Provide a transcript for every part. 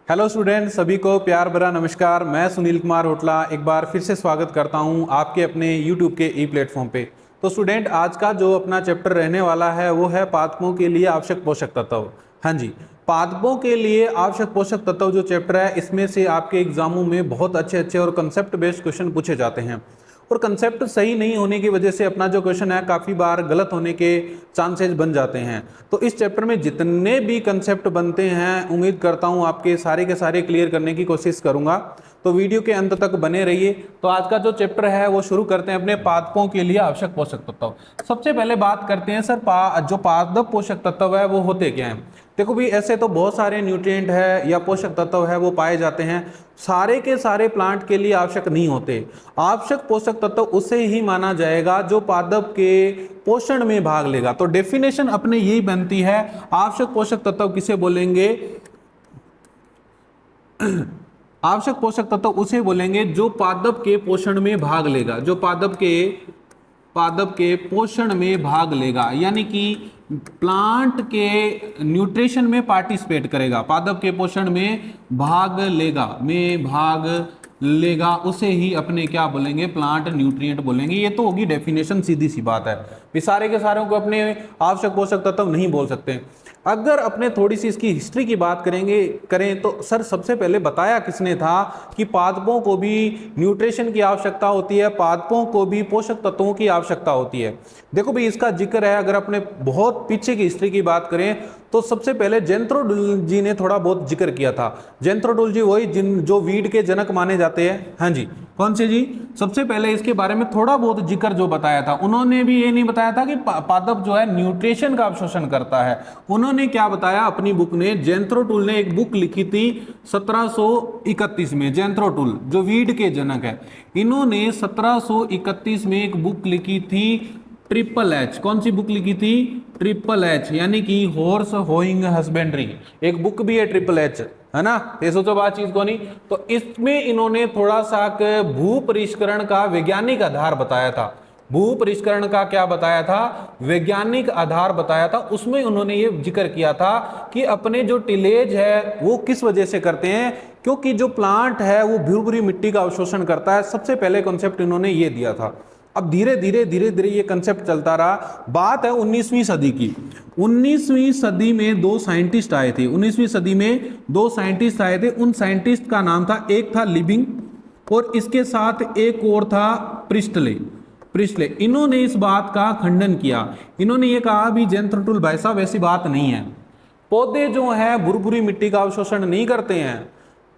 Hello student, सभी को प्यार भरा नमस्कार। मैं सुनील कुमार होटला एक बार फिर से स्वागत करता हूं आपके अपने यूट्यूब के ई प्लेटफॉर्म पे। तो स्टूडेंट, आज का जो अपना चैप्टर रहने वाला है वो है पादपों के लिए आवश्यक पोषक तत्व। हाँ जी, पादपों के लिए आवश्यक पोषक तत्व जो चैप्टर है, इसमें से आपके एग्जामों में बहुत अच्छे अच्छे और कंसेप्ट बेस्ड क्वेश्चन पूछे जाते हैं। और कंसेप्ट सही नहीं होने की वजह से अपना जो क्वेश्चन है काफ़ी बार गलत होने के चांसेस बन जाते हैं। तो इस चैप्टर में जितने भी कंसेप्ट बनते हैं, उम्मीद करता हूं आपके सारे के सारे क्लियर करने की कोशिश करूंगा। तो वीडियो के अंत तक बने रहिए। तो आज का जो चैप्टर है वो शुरू करते हैं अपने पादपों के लिए आवश्यक पोषक तत्व। सबसे पहले बात करते हैं सर, जो पादप पोषक तत्व है वो होते क्या हैं। देखो भी, ऐसे तो बहुत सारे न्यूट्रिएंट है या पोषक तत्व है वो पाए जाते हैं, सारे के सारे प्लांट के लिए आवश्यक नहीं होते। आवश्यक पोषक तत्व उसे ही माना जाएगा जो पादप के पोषण में भाग लेगा। तो डेफिनेशन अपने यही बनती है, आवश्यक पोषक तत्व किसे बोलेंगे? आवश्यक पोषक तत्व उसे बोलेंगे जो पादप के पोषण में भाग लेगा, जो पादप के पोषण में भाग लेगा, यानी कि प्लांट के न्यूट्रिशन में पार्टिसिपेट करेगा, पादप के पोषण में भाग लेगा, उसे ही अपने क्या बोलेंगे? प्लांट न्यूट्रिएंट बोलेंगे। ये तो होगी डेफिनेशन, सीधी सी बात है। सारे के सारों को अपने आवश्यक पोषक तत्व नहीं बोल सकते। अगर अपने थोड़ी सी इसकी हिस्ट्री की बात करें तो सर, सबसे पहले बताया किसने था कि पादपों को भी न्यूट्रिशन की आवश्यकता होती है, पादपों को भी पोषक तत्वों की आवश्यकता होती है। देखो भाई, इसका जिक्र है, अगर अपने बहुत पीछे की हिस्ट्री की बात करें तो सबसे पहले जेंथ्रोडुल जी ने थोड़ा बहुत जिक्र किया था। जेंथ्रोडुल जी वही जो वीड के जनक माने जाते हैं। हाँ जी, कौन से जी? सबसे पहले इसके बारे में थोड़ा बहुत जिक्र जो बताया था, उन्होंने भी ये नहीं बताया था कि पादप जो है न्यूट्रिशन का अवशोषण करता है। उन्होंने क्या बताया अपनी बुक ने? जेंथ्रोटुल ने एक बुक लिखी थी 1731 में। जेंथ्रोटुल जो वीड के जनक है, इन्होंने 1731 में एक बुक लिखी थी ट्रिपल एच। कौन सी बुक लिखी थी? ट्रिपल एच, यानी कि हॉर्स होइंग हस्बेंड्री। एक बुक भी है ट्रिपल एच, है ना? ये सोचो बात चीज को नहीं। तो इसमें इन्होंने थोड़ा सा भू परिष्करण का वैज्ञानिक आधार बताया था। भू परिष्करण का क्या बताया था? वैज्ञानिक आधार बताया था। उसमें उन्होंने ये जिक्र किया था कि अपने जो टिलेज है वो किस वजह से करते हैं, क्योंकि जो प्लांट है वो भूरी मिट्टी का अवशोषण करता है। सबसे पहले कॉन्सेप्ट इन्होंने ये दिया था। अब धीरे धीरे ये कंसेप्ट चलता रहा। बात है 19वीं सदी की। 19वीं सदी में दो साइंटिस्ट आए थे। 19वीं सदी में दो साइंटिस्ट आए थे। उन साइंटिस्ट का नाम था, एक था लिबिंग और इसके साथ एक और था प्रिस्टले। इन्होंने इस बात का खंडन किया। इन्होंने ये कहा भी जेंथ्रोटुल भाई साहब, ऐसी बात नहीं है। पौधे जो है भुरभुरी मिट्टी का अवशोषण नहीं करते हैं।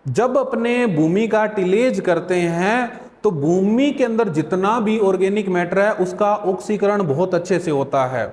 जब अपने भूमि का टिलेज करते हैं तो भूमि के अंदर जितना भी ऑर्गेनिक मैटर है उसका ऑक्सीकरण बहुत अच्छे से होता है।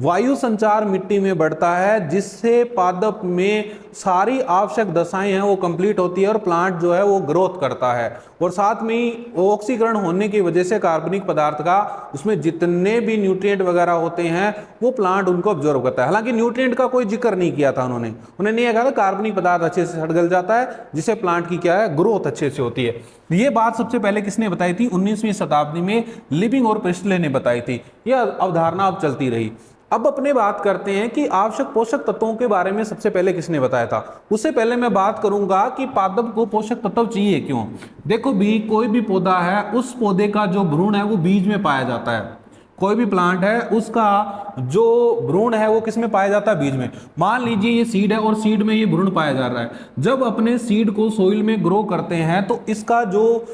वायु संचार मिट्टी में बढ़ता है, जिससे पादप में सारी आवश्यक दशाएं हैं वो कंप्लीट होती है और प्लांट जो है वो ग्रोथ करता है। और साथ में ही ऑक्सीकरण होने की वजह से कार्बनिक पदार्थ का, उसमें जितने भी न्यूट्रिएंट वगैरह होते हैं वो प्लांट उनको ऑब्जर्व करता है। हालांकि न्यूट्रिएंट का कोई जिक्र नहीं किया था उन्होंने ये कहा था कार्बनिक पदार्थ अच्छे से गल जाता है, जिससे प्लांट की क्या है, ग्रोथ अच्छे से होती है। ये बात सबसे पहले किसने बताई थी? 19वीं शताब्दी में लिबिंग और प्रिस्टले ने बताई थी। यह अवधारणा अब चलती रही। अब अपने बात करते हैं कि आवश्यक पोषक तत्वों के बारे में सबसे पहले किसने बताया था। उससे पहले मैं बात करूंगा कि पादप को पोषक तत्व चाहिए क्यों। देखो भी, कोई भी पौधा है, उस पौधे का जो भ्रूण है वो बीज में पाया जाता है। कोई भी प्लांट है, उसका जो भ्रूण है वो किस में पाया जाता है? बीज में। मान लीजिए ये सीड है और सीड में ये भ्रूण पाया जा रहा है। जब अपने सीड को सोइल में ग्रो करते हैं तो इसका जो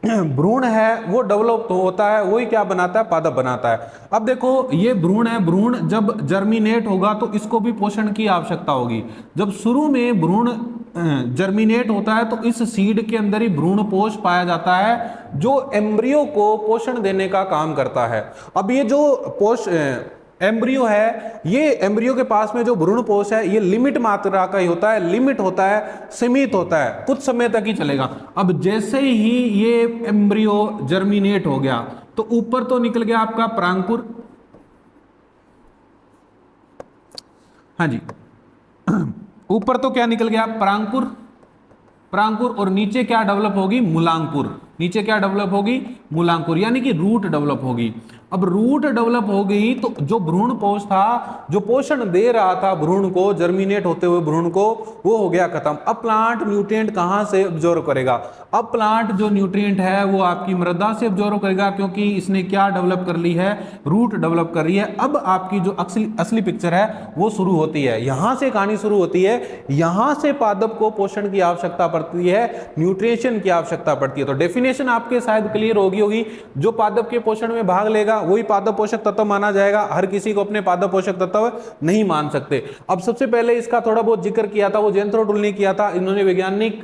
भ्रूण है वो डेवलप तो होता है, वही क्या बनाता है? पादप बनाता है। अब देखो, ये भ्रूण है, भ्रूण जब जर्मिनेट होगा तो इसको भी पोषण की आवश्यकता होगी। जब शुरू में भ्रूण जर्मिनेट होता है तो इस सीड के अंदर ही भ्रूण पोष पाया जाता है, जो एम्ब्रियो को पोषण देने का काम करता है। अब ये जो एम्ब्रियो है, ये एम्ब्रियो के पास में जो भ्रूण पोष है ये लिमिट मात्रा का ही होता है, लिमिट होता है, सीमित होता है, कुछ समय तक ही चलेगा। अब जैसे ही ये एम्ब्रियो जर्मिनेट हो गया तो ऊपर तो निकल गया आपका परांकुर। हाँ जी, ऊपर तो क्या निकल गया? परांकुर। और नीचे क्या डेवलप होगी? मूलांकुर। नीचे क्या डेवलप होगी? मूलांकुर, यानी कि रूट डेवलप होगी। अब रूट डेवलप हो गई तो जो भ्रूण पोष था, जो पोषण दे रहा था भ्रूण को, जर्मिनेट होते हुए भ्रूण को, वो हो गया खत्म। अब प्लांट न्यूट्रिएंट कहां से अब्जॉर्व करेगा? अब प्लांट जो न्यूट्रिएंट है वो आपकी मृदा से अब्जॉर्व करेगा, क्योंकि इसने क्या डेवलप कर ली है? रूट डेवलप कर रही है। अब आपकी जो असली पिक्चर है वो शुरू होती है, यहां से कहानी शुरू होती है। यहां से पादप को पोषण की आवश्यकता पड़ती है, न्यूट्रिशन की आवश्यकता पड़ती है। तो डेफिनेशन आपके शायद क्लियर होगी। जो पादप के पोषण में भाग लेगा वही पादप पोषक तत्व माना जाएगा। हर किसी को अपने पादप पोषक तत्व नहीं मान सकते। अब सबसे पहले इसका थोड़ा बहुत जिक्र किया था वो जेंथरोडुल ने किया था। इन्होंने वैज्ञानिक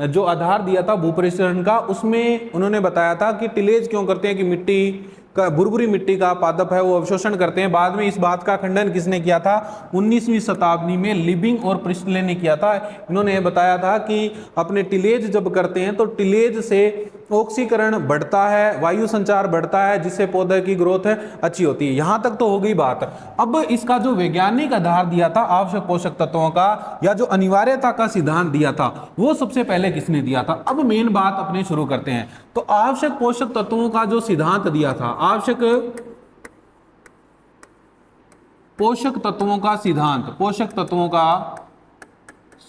जो आधार दिया था भूपरिसरण का, उसमें उन्होंने बताया था कि टिलेज क्यों करते हैं कि मिट्टी का, भुरभुरी मिट्टी का पादप है वो अवशोषण करते हैं। बाद में इस बात का खंडन किसने किया था? 19वीं शताब्दी में लिबिंग और प्रिस्टले ने किया था। इन्होंने बताया था कि अपने टिलेज जब करते हैं तो टिलेज से ऑक्सीकरण बढ़ता है, वायु संचार बढ़ता है, जिससे पौधे की ग्रोथ अच्छी होती है। यहां तक तो हो गई बात। अब इसका जो वैज्ञानिक आधार दिया था आवश्यक पोषक तत्वों का, या जो अनिवार्यता का सिद्धांत दिया था, वो सबसे पहले किसने दिया था? अब मेन बात अपने शुरू करते हैं। तो आवश्यक पोषक तत्वों का जो सिद्धांत दिया था, आवश्यक पोषक तत्वों का सिद्धांत, पोषक तत्वों का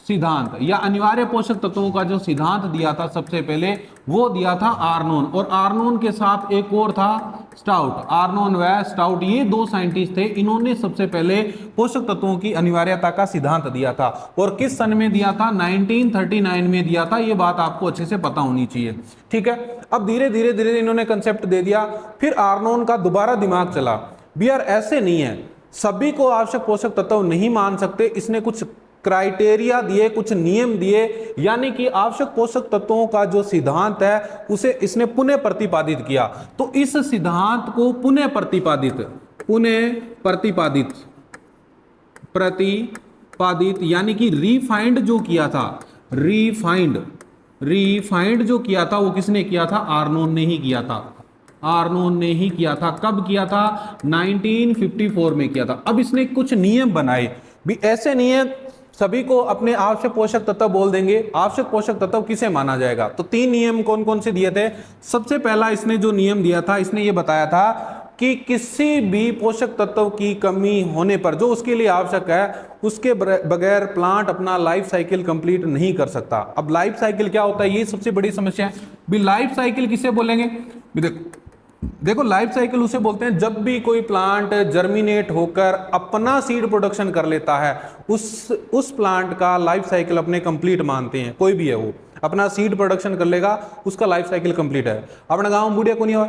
सिद्धांत या अनिवार्य पोषक तत्वों का जो सिद्धांत दिया था सबसे पहले, वो दिया था आर्नोन। और आर्नोन के साथ एक और था स्टाउट। आर्नोन व स्टाउट, ये दो साइंटिस्ट थे। इन्होंने सबसे पहले पोषक तत्वों की अनिवार्यता का सिद्धांत दिया था। और किस सन में दिया था? 1939 में दिया था। ये बात आपको अच्छे से पता होनी चाहिए, ठीक है। अब धीरे धीरे इन्होंने कंसेप्ट दे दिया। फिर आर्नोन का दोबारा दिमाग चला, भी यार ऐसे नहीं है, सभी को आवश्यक पोषक तत्व नहीं मान सकते। इसने कुछ क्राइटेरिया दिए, कुछ नियम दिए, यानी कि आवश्यक पोषक तत्वों का जो सिद्धांत है उसे इसने पुनः प्रतिपादित किया। तो इस सिद्धांत को पुनः प्रतिपादित यानी कि रिफाइंड जो किया था, रिफाइंड जो किया था वो किसने किया था? आर्नोन ने ही किया था। आर्नोन ने ही किया था। कब किया था? 1954 में किया था। अब इसने कुछ नियम बनाए, भी ऐसे नियम सभी को अपने आवश्यक पोषक तत्व बोल देंगे। आवश्यक पोषक तत्व किसे माना जाएगा? तो 3 नियम कौन कौन से दिए थे? सबसे पहला इसने जो नियम दिया था, इसने ये बताया था कि किसी भी पोषक तत्व की कमी होने पर, जो उसके लिए आवश्यक है, उसके बगैर प्लांट अपना लाइफ साइकिल कंप्लीट नहीं कर सकता। अब लाइफ साइकिल क्या होता है? ये सबसे बड़ी समस्या है। भी लाइफ साइकिल किसे बोलेंगे? देखो लाइफ साइकिल उसे बोलते हैं जब भी कोई प्लांट जर्मिनेट होकर अपना सीड प्रोडक्शन कर लेता है, उस प्लांट का लाइफ साइकिल अपने कंप्लीट मानते हैं। कोई भी है वो अपना सीड प्रोडक्शन कर लेगा, उसका लाइफ साइकिल कंप्लीट है। अपने गांव में बूढ़िया को नहीं हो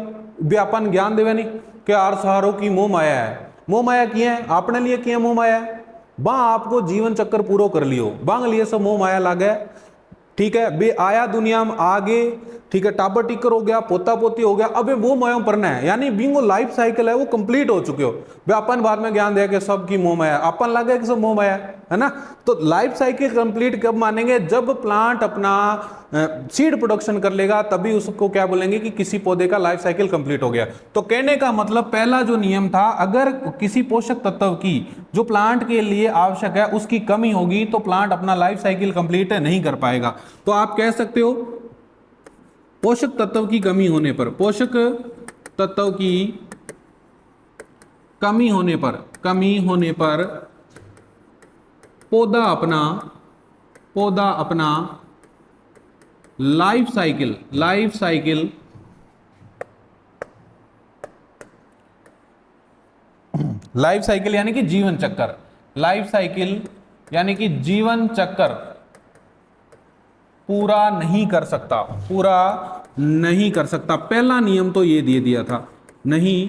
अपन ज्ञान देवे नहीं कि आर सहारों की मोह माया है। मोह माया किए हैं आपने लिए, किए मोह माया बा आपको जीवन चक्कर पूरा कर लियो, बांग लिए सब मोह माया लागे, ठीक है। बे आया दुनिया में आगे, ठीक है, टाबर टिकर हो गया, पोता पोती हो गया, अबे वो माया पढ़ना है, यानी बिंगो लाइफ साइकिल है वो कंप्लीट हो चुके हो। वे अपन बाद में ज्ञान दिया कि सब की मोह माया, अपन लगे कि सब मोह माया है ना। तो लाइफ साइकिल कंप्लीट कब मानेंगे? जब प्लांट अपना सीड प्रोडक्शन कर लेगा, तभी उसको क्या बोलेंगे कि किसी पौधे का लाइफ साइकिल कंप्लीट हो गया। तो कहने का मतलब पहला जो नियम था, अगर किसी पोषक तत्व की जो प्लांट के लिए आवश्यक है उसकी कमी होगी तो प्लांट अपना लाइफ साइकिल कंप्लीट नहीं कर पाएगा। तो आप कह सकते हो पोषक तत्व की कमी होने पर, पोषक तत्व की कमी होने पर पौधा अपना लाइफ साइकिल यानी कि जीवन चक्कर, लाइफ साइकिल यानी कि जीवन चक्कर पूरा नहीं कर सकता। पहला नियम तो ये दे दिया था, नहीं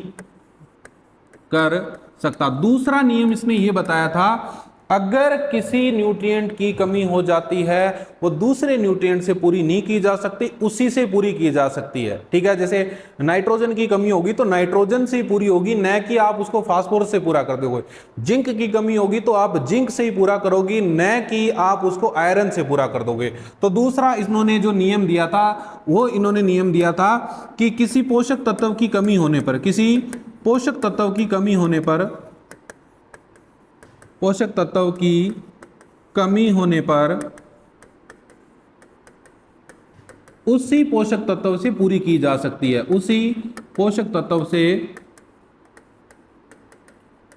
कर सकता। दूसरा नियम इसने ये बताया था, अगर किसी न्यूट्रिएंट की कमी हो जाती है वो दूसरे न्यूट्रिएंट से पूरी नहीं की जा सकती, उसी से पूरी की जा सकती है, ठीक है। जैसे नाइट्रोजन की कमी होगी तो नाइट्रोजन से ही पूरी होगी, न कि आप उसको फास्फोरस से पूरा कर दोगे। जिंक की कमी होगी तो आप जिंक से ही पूरा करोगी, न कि आप उसको आयरन से पूरा कर दोगे। तो दूसरा इन्होंने जो नियम दिया था वो इन्होंने नियम दिया था कि किसी पोषक तत्व की कमी होने पर, पोषक तत्व की कमी होने पर उसी पोषक तत्व से पूरी की जा सकती है, उसी पोषक तत्व से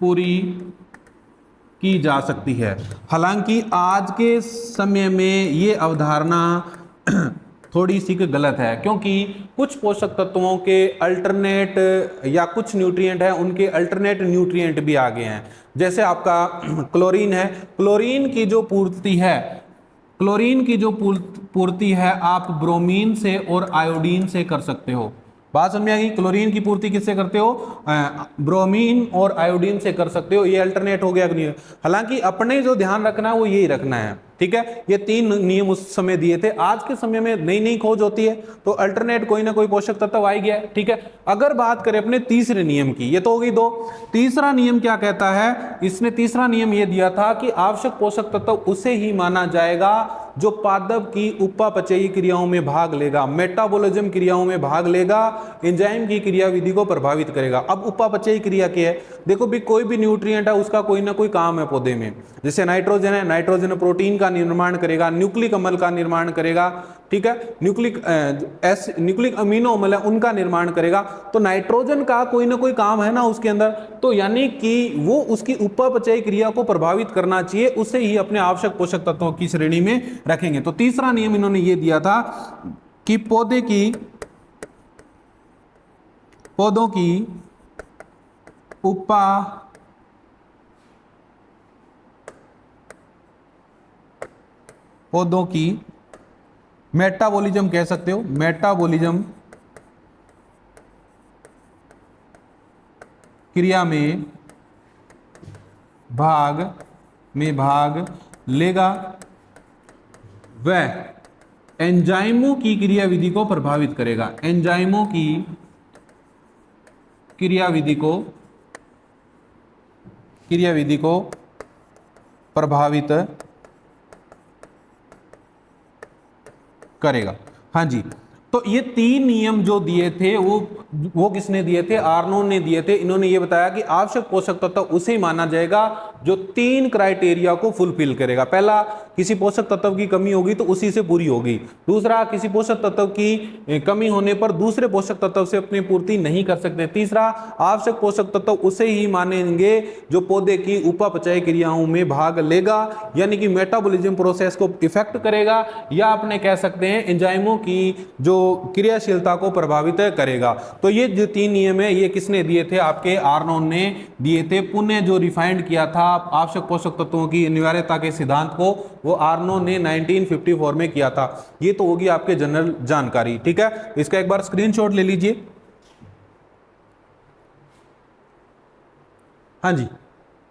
पूरी की जा सकती है। हालांकि आज के समय में ये अवधारणा थोड़ी सी गलत है, क्योंकि कुछ पोषक तत्वों के अल्टरनेट या कुछ न्यूट्रिएंट है उनके अल्टरनेट न्यूट्रिएंट भी आ गए हैं। जैसे आपका क्लोरीन है, क्लोरीन की जो पूर्ति है, क्लोरीन की जो पूर्ति है आप ब्रोमीन से और आयोडीन से कर सकते हो। बात समझ में आ गई? क्लोरीन की पूर्ति किससे करते हो? ब्रोमीन और आयोडीन से कर सकते हो। ये अल्टरनेट हो गया। हालांकि अपने जो ध्यान रखना है वो यही रखना है, ठीक है। ये 3 नियम उस समय दिए थे। आज के समय में नई नई खोज होती है तो अल्टरनेट कोई ना कोई पोषक तत्व आ ही गया है, ठीक है। अगर बात करें अपने तीसरे नियम की, ये तो हो गई 2। तीसरा नियम क्या कहता है? इसने तीसरा नियम ये दिया था कि आवश्यक पोषक तत्व उसे ही माना जाएगा जो पादप की उपापचयी क्रियाओं में भाग लेगा, मेटाबॉलिज्म क्रियाओं में भाग लेगा, एंजाइम की क्रियाविधि को प्रभावित करेगा। अब उपापचयी क्रिया क्या है? देखो भी कोई भी न्यूट्रिएंट है उसका कोई ना कोई काम है पौधे में। जैसे नाइट्रोजन है, नाइट्रोजन प्रोटीन का निर्माण करेगा, न्यूक्लिक अम्ल का निर्माण करेगा, ठीक है। न्यूक्लिक अमीनो अम्ल है उनका निर्माण करेगा। तो नाइट्रोजन का कोई ना कोई काम है ना उसके अंदर, तो यानी कि वो उसकी उपापचयी क्रिया को प्रभावित करना चाहिए, उसे ही अपने आवश्यक पोषक तत्वों की श्रेणी में रखेंगे। तो तीसरा नियम इन्होंने ये दिया था कि पौधों की पौधों की मेटाबॉलिज्म कह सकते हो, मेटाबॉलिज्म क्रिया में भाग लेगा, वह एंजाइमों की क्रियाविधि को प्रभावित करेगा, एंजाइमों की क्रियाविधि को प्रभावित करेगा। हाँ जी, तो ये 3 नियम जो दिए थे वो किसने दिए थे? आर्नोल्ड ने दिए थे। इन्होंने ये बताया कि आवश्यक पोषक तत्व उसे माना जाएगा जो 3 क्राइटेरिया को फुलफिल करेगा। पहला, किसी पोषक तत्व की कमी होगी तो उसी से पूरी होगी। दूसरा, किसी पोषक तत्व की कमी होने पर दूसरे पोषक तत्व से अपनी पूर्ति नहीं कर सकते। तीसरा, आवश्यक पोषक तत्व उसे ही मानेंगे जो पौधे की उपापचय क्रियाओं में भाग लेगा, यानी कि मेटाबॉलिज्म प्रोसेस को इफेक्ट करेगा, या अपने कह सकते हैं एंजाइमों की जो क्रियाशीलता को प्रभावित करेगा। तो ये जो 3 नियम है ये किसने दिए थे? आपके आर्नोल्ड ने दिए थे। पुनः जो रिफाइंड किया था आवश्यक पोषक तत्वों की अनिवार्यता के सिद्धांत को, वो आर्नोल्ड ने 1954 में किया था। ये तो होगी आपके जनरल जानकारी, ठीक है। इसका एक बार स्क्रीनशॉट ले लीजिए। हाँ जी,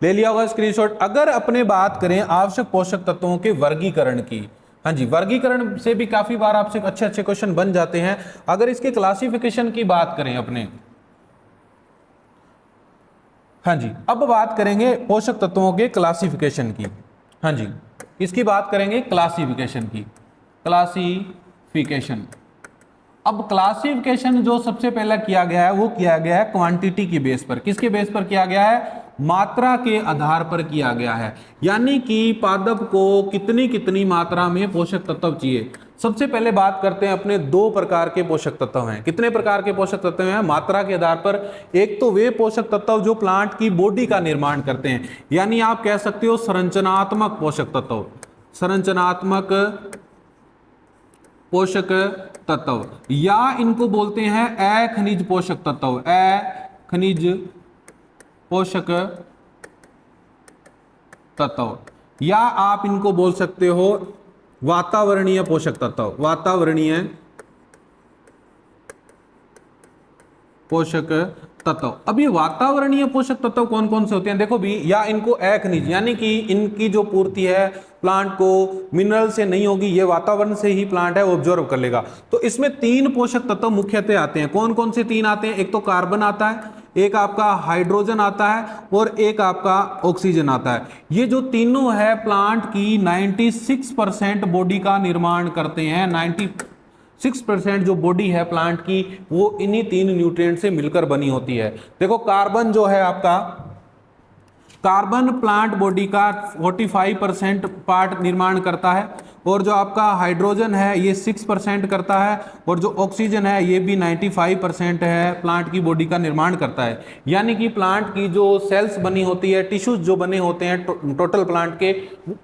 ले लिया होगा स्क्रीनशॉट। अगर अपने बात करें आवश्यक पोषक तत्वों के वर्गीकरण की, हाँ जी, वर्गीकरण से भी काफी बार आपसे अच्छे अच्छे क्वेश्चन बन जाते हैं। अगर इसके क्लासिफिकेशन की बात करें अपने, हाँ जी, अब बात करेंगे पोषक तत्वों के क्लासिफिकेशन की। हाँ जी, इसकी बात करेंगे क्लासिफिकेशन की। क्लासिफिकेशन, अब क्लासिफिकेशन जो सबसे पहले किया गया है वो किया गया है क्वांटिटी की बेस पर। किसके बेस पर किया गया है? मात्रा के आधार पर किया गया है, यानी कि पादप को कितनी कितनी मात्रा में पोषक तत्व चाहिए। सबसे पहले बात करते हैं अपने 2 प्रकार के पोषक तत्व हैं। कितने प्रकार के पोषक तत्व हैं मात्रा के आधार पर? एक तो वे पोषक तत्व जो प्लांट की बॉडी का निर्माण करते हैं, यानी आप कह सकते हो संरचनात्मक पोषक तत्व, संरचनात्मक पोषक तत्व, या इनको बोलते हैं अखनिज पोषक तत्व, अखनिज पोषक तत्व, या आप इनको बोल सकते हो वातावरणीय पोषक तत्व, वातावरणीय पोषक तत्व। अब ये वातावरणीय पोषक तत्व कौन कौन से होते हैं? देखो भी, या इनको अखनिज, यानी कि इनकी जो पूर्ति है प्लांट को मिनरल से नहीं होगी, ये वातावरण से ही प्लांट है ऑब्जर्व कर लेगा। तो इसमें 3 पोषक तत्व मुख्यतः आते हैं। कौन कौन से 3 आते हैं? एक तो कार्बन आता है, एक आपका हाइड्रोजन आता है, और एक आपका ऑक्सीजन आता है। ये जो तीनों है प्लांट की 96% बॉडी का निर्माण करते हैं। 96% जो बॉडी है प्लांट की वो इन्हीं 3 न्यूट्रिएंट से मिलकर बनी होती है। देखो कार्बन जो है आपका, कार्बन प्लांट बॉडी का 45% पार्ट निर्माण करता है, और जो आपका हाइड्रोजन है ये 6% करता है, और जो ऑक्सीजन है ये भी 95% है प्लांट की बॉडी का निर्माण करता है। यानी कि प्लांट की जो सेल्स बनी होती है, टिश्यूज जो बने होते हैं टोटल प्लांट के,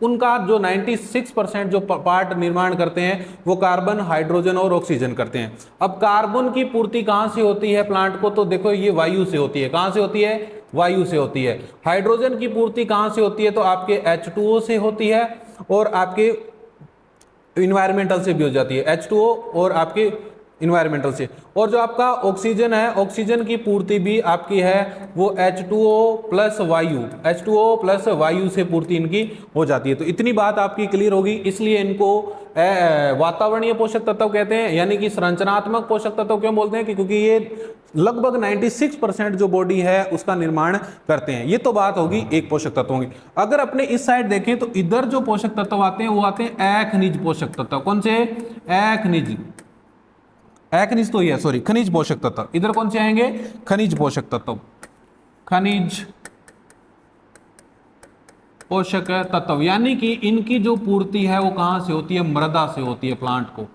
उनका जो 96% जो पार्ट निर्माण करते हैं वो कार्बन, हाइड्रोजन और ऑक्सीजन करते हैं। अब कार्बन की पूर्ति कहां से होती है प्लांट को, तो देखो ये वायु से होती है। कहां से होती है? वायु से होती है। हाइड्रोजन की पूर्ति कहां से होती है, तो आपके H2O से होती है, और आपके इन्वायरमेंटल से भी हो जाती है, H2O और आपके इन्वायरमेंटल से। और जो आपका ऑक्सीजन है, ऑक्सीजन की पूर्ति भी आपकी है वो H2O प्लस वायु, H2O प्लस वायु से पूर्ति इनकी हो जाती है। तो इतनी बात आपकी क्लियर होगी। इसलिए इनको वातावरणीय पोषक तत्व कहते हैं, यानी कि संरचनात्मक पोषक तत्व क्यों बोलते हैं, क्योंकि ये लगभग 96% जो बॉडी है उसका निर्माण करते हैं। ये तो बात होगी एक पोषक तत्वों की। अगर अपने इस साइड देखें तो इधर जो पोषक तत्व आते हैं वो आते हैं अखनिज पोषक तत्व। कौन से? अखनिज। अखनिज तो ये, सॉरी, खनिज पोषक तत्व। इधर कौन से आएंगे? खनिज पोषक तत्व। खनिज पोषक तत्व, यानी कि इनकी जो पूर्ति है वो कहां से होती है? मृदा से होती है। प्लांट को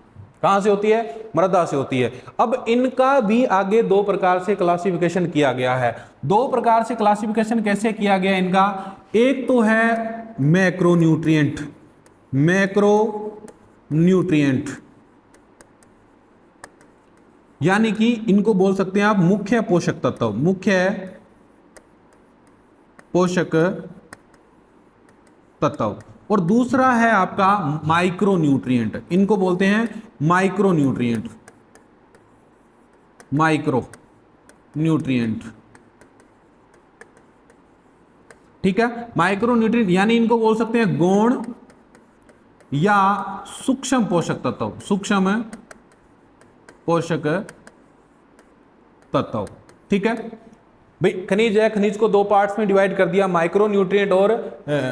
कहां से होती है? मृदा से होती है। अब इनका भी आगे दो प्रकार से क्लासिफिकेशन किया गया है। दो प्रकार से क्लासिफिकेशन कैसे किया गया इनका? एक तो है मैक्रोन्यूट्रिएंट, मैक्रोन्यूट्रिएंट, यानी कि इनको बोल सकते हैं आप मुख्य पोषक तत्व, मुख्य पोषक तत्व। और दूसरा है आपका माइक्रोन्यूट्रिएंट, इनको बोलते हैं माइक्रोन्यूट्रिएंट, माइक्रोन्यूट्रिएंट। ठीक है, माइक्रोन्यूट्रिएंट यानी इनको बोल सकते हैं गौण या सूक्ष्म पोषक तत्व, सूक्ष्म पोषक तत्व। ठीक है भाई, खनिज है, खनिज को दो पार्ट्स में डिवाइड कर दिया, माइक्रोन्यूट्रिएंट और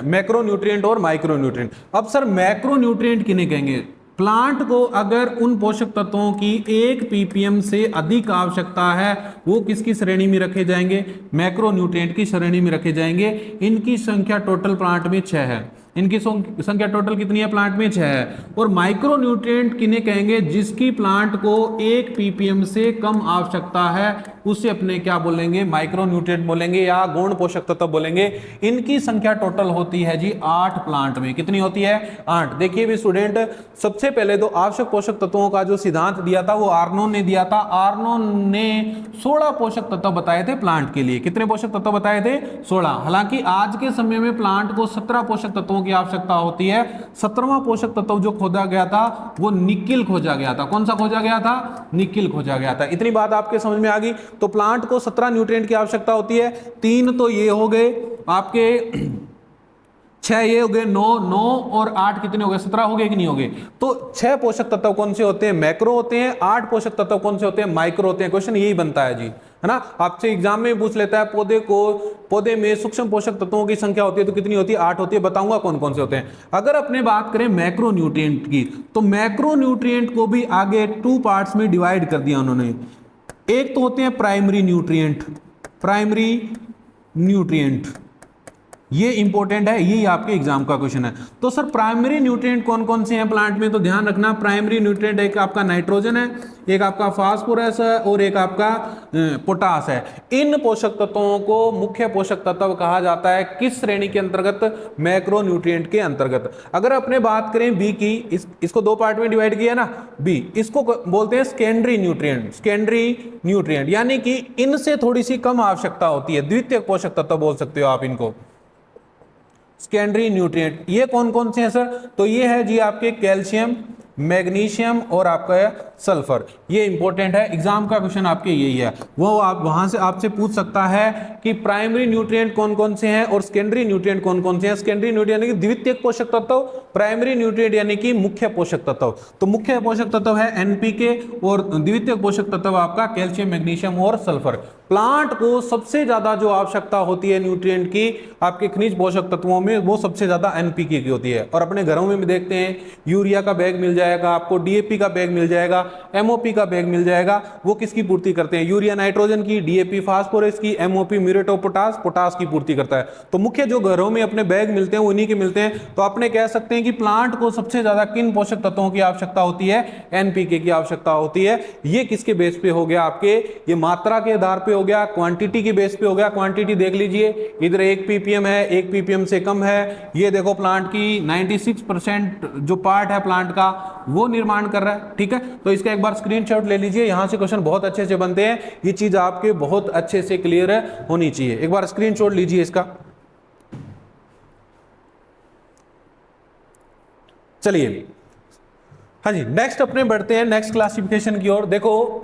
मैक्रोन्यूट्रिएंट और माइक्रोन्यूट्रिएंट। अब सर मैक्रोन्यूट्रिएंट किन्हें कहेंगे? प्लांट को अगर उन पोषक तत्वों की 1 ppm से अधिक आवश्यकता है वो किसकी श्रेणी में रखे जाएंगे? मैक्रोन्यूट्रिएंट की श्रेणी में रखे जाएंगे। इनकी संख्या टोटल प्लांट में 6 है। इनकी संख्या टोटल कितनी है? प्लांट में 6 है। और माइक्रोन्यूट्रिएंट किन्हें कहेंगे? जिसकी प्लांट को 1 ppm से कम आवश्यकता है उसे अपने क्या बोलेंगे? माइक्रोन्यूट्रिएंट बोलेंगे या गौण पोषक तत्व बोलेंगे। इनकी संख्या टोटल होती है जी 8 प्लांट में। कितनी होती है? 8। देखिए भी स्टूडेंट, सबसे पहले तो आवश्यक पोषक तत्वों का जो सिद्धांत दिया था वो आर्नोन ने दिया था। आर्नोन ने 16 पोषक तत्व बताए थे प्लांट के लिए। कितने पोषक तत्व बताए थे? 16। हालांकि आज के समय में प्लांट को 17 पोषक तत्वों की आवश्यकता होती है। 17वां पोषक तत्व जो खोजा गया था वो निकिल खोजा गया था। कौन सा खोजा गया था? निकिल खोजा गया था। इतनी बात आपके समझ में आ गई। तो प्लांट को 17 न्यूट्रिएंट की आवश्यकता होती है। 3 तो ये हो गए आपके, 6 ये हो गए, 9 और 8 कितने हो गए? 17 हो गए कि नहीं हो गए? तो 6 पोषक तत्व कौन से होते हैं? मैक्रो होते हैं। 8 पोषक तत्व कौन से होते हैं? माइक्रो होते हैं। क्वेश्चन यही बनता है जी, है ना। आपसे एग्जाम में पूछ लेता है पौधे में सूक्ष्म पोषक तत्वों की संख्या होती है तो कितनी होती है? 8 होती है। बताऊंगा कौन कौन से होते हैं। अगर अपने बात करें मैक्रोन्यूट्रिएंट की, तो मैक्रोन्यूट्रिएंट को भी आगे 2 पार्ट्स में डिवाइड कर दिया उन्होंने। एक तो होते हैं प्राइमरी न्यूट्रिएंट, प्राइमरी न्यूट्रिएंट, ये इंपॉर्टेंट है, यही आपके एग्जाम का क्वेश्चन है। तो सर प्राइमरी न्यूट्रिएंट कौन कौन से हैं प्लांट में? तो ध्यान रखना, प्राइमरी न्यूट्रिएंट एक आपका नाइट्रोजन है, एक आपका फास्फोरस है और एक आपका पोटास है। इन पोषक तत्वों को मुख्य पोषक तत्व कहा जाता है। किस श्रेणी के अंतर्गत? मैक्रोन्यूट्रिएंट के अंतर्गत। अगर अपने बात करें बी की, इसको 2 पार्ट में डिवाइड किया ना, बी, इसको बोलते हैं सेकेंडरी न्यूट्रिएंट, सेकेंडरी न्यूट्रिएंट, यानी कि इनसे थोड़ी सी कम आवश्यकता होती है। द्वितीय पोषक तत्व बोल सकते हो आप इनको, सेकेंडरी न्यूट्रिएंट। ये कौन कौन से हैं सर? तो ये है जी आपके कैल्शियम, मैग्नीशियम और आपका सल्फर। ये इंपॉर्टेंट है, एग्जाम का क्वेश्चन आपके यही है। वो आप वहां से आपसे पूछ सकता है कि प्राइमरी न्यूट्रिएंट कौन कौन से हैं और सेकेंडरी न्यूट्रिएंट कौन कौन से हैं। सेकेंडरी न्यूट्रिएंट यानी कि द्वितीय पोषक तत्व, प्राइमरी न्यूट्रिएंट यानी कि मुख्य पोषक तत्व। तो मुख्य पोषक तत्व है एनपीके और द्वितीय पोषक तत्व आपका कैल्शियम, मैग्नीशियम और सल्फर। प्लांट को सबसे ज्यादा जो आवश्यकता होती है न्यूट्रिएंट की आपके खनिज पोषक तत्वों में, वो सबसे ज्यादा एनपीके की होती है। और अपने घरों में भी देखते हैं यूरिया का बैग मिल जाएगा आपको, डीएपी का बैग मिल जाएगा, एमओपी का बैग मिल जाएगा। वो किसकी पूर्ति करते हैं? यूरिया नाइट्रोजन की, डीएपी फास्फोरस की, MOP muriate of potash, potash की पूर्ति करता है। तो मुख्य जो घरों में अपने बैग मिलते हैं उन्हीं के मिलते हैं। तो अपने कह सकते हैं कि प्लांट को सबसे ज्यादा किन पोषक तत्वों की आवश्यकता होती है? एनपीके की आवश्यकता होती है। ये किसके बेस पे हो गया? आपके ये मात्रा के आधार पे हो गया, क्वांटिटी के बेस पे हो गया। क्वांटिटी देख लीजिए, इधर 1 ppm है, 1 ppm से कम है। ये देखो प्लांट की 96% जो पार्ट है प्लांट का वो निर्माण कर रहा है। ठीक है, तो इसका एक बार स्क्रीनशॉट ले लीजिए, यहां से क्वेश्चन बहुत अच्छे से बनते हैं। ये चीज आपके बहुत अच्छे से क्लियर होनी चाहिए। एक बार स्क्रीनशॉट लीजिए इसका। चलिए, हाँ जी, नेक्स्ट अपने बढ़ते हैं नेक्स्ट क्लासिफिकेशन की ओर। देखो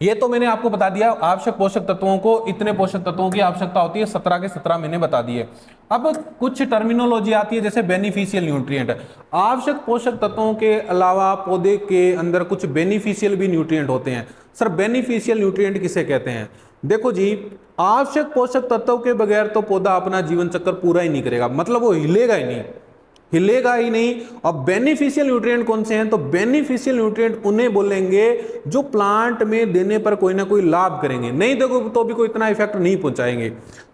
ये तो मैंने आपको बता दिया, आवश्यक पोषक तत्वों को इतने पोषक तत्वों की आवश्यकता होती है, 17 के 17 मैंने बता दिए। अब कुछ टर्मिनोलॉजी आती है जैसे बेनिफिशियल न्यूट्रिएंट। आवश्यक पोषक तत्वों के अलावा पौधे के अंदर कुछ बेनिफिशियल भी न्यूट्रिएंट होते हैं। सर बेनिफिशियल न्यूट्रिएंट किसे कहते हैं? देखो जी, आवश्यक पोषक तत्वों के बगैर तो पौधा अपना जीवन चक्र पूरा ही नहीं करेगा, मतलब वो हिलेगा ही नहीं, हिलेगा ही नहीं। अब बेनिफिशियल न्यूट्रिएंट कौन से हैं? तो बेनिफिशियल न्यूट्रिएंट उन्हें बोलेंगे जो प्लांट में देने पर कोई ना कोई लाभ करेंगे। नहीं देखो तो भी कोई इतना इफेक्ट नहीं पहुंचाएंगे,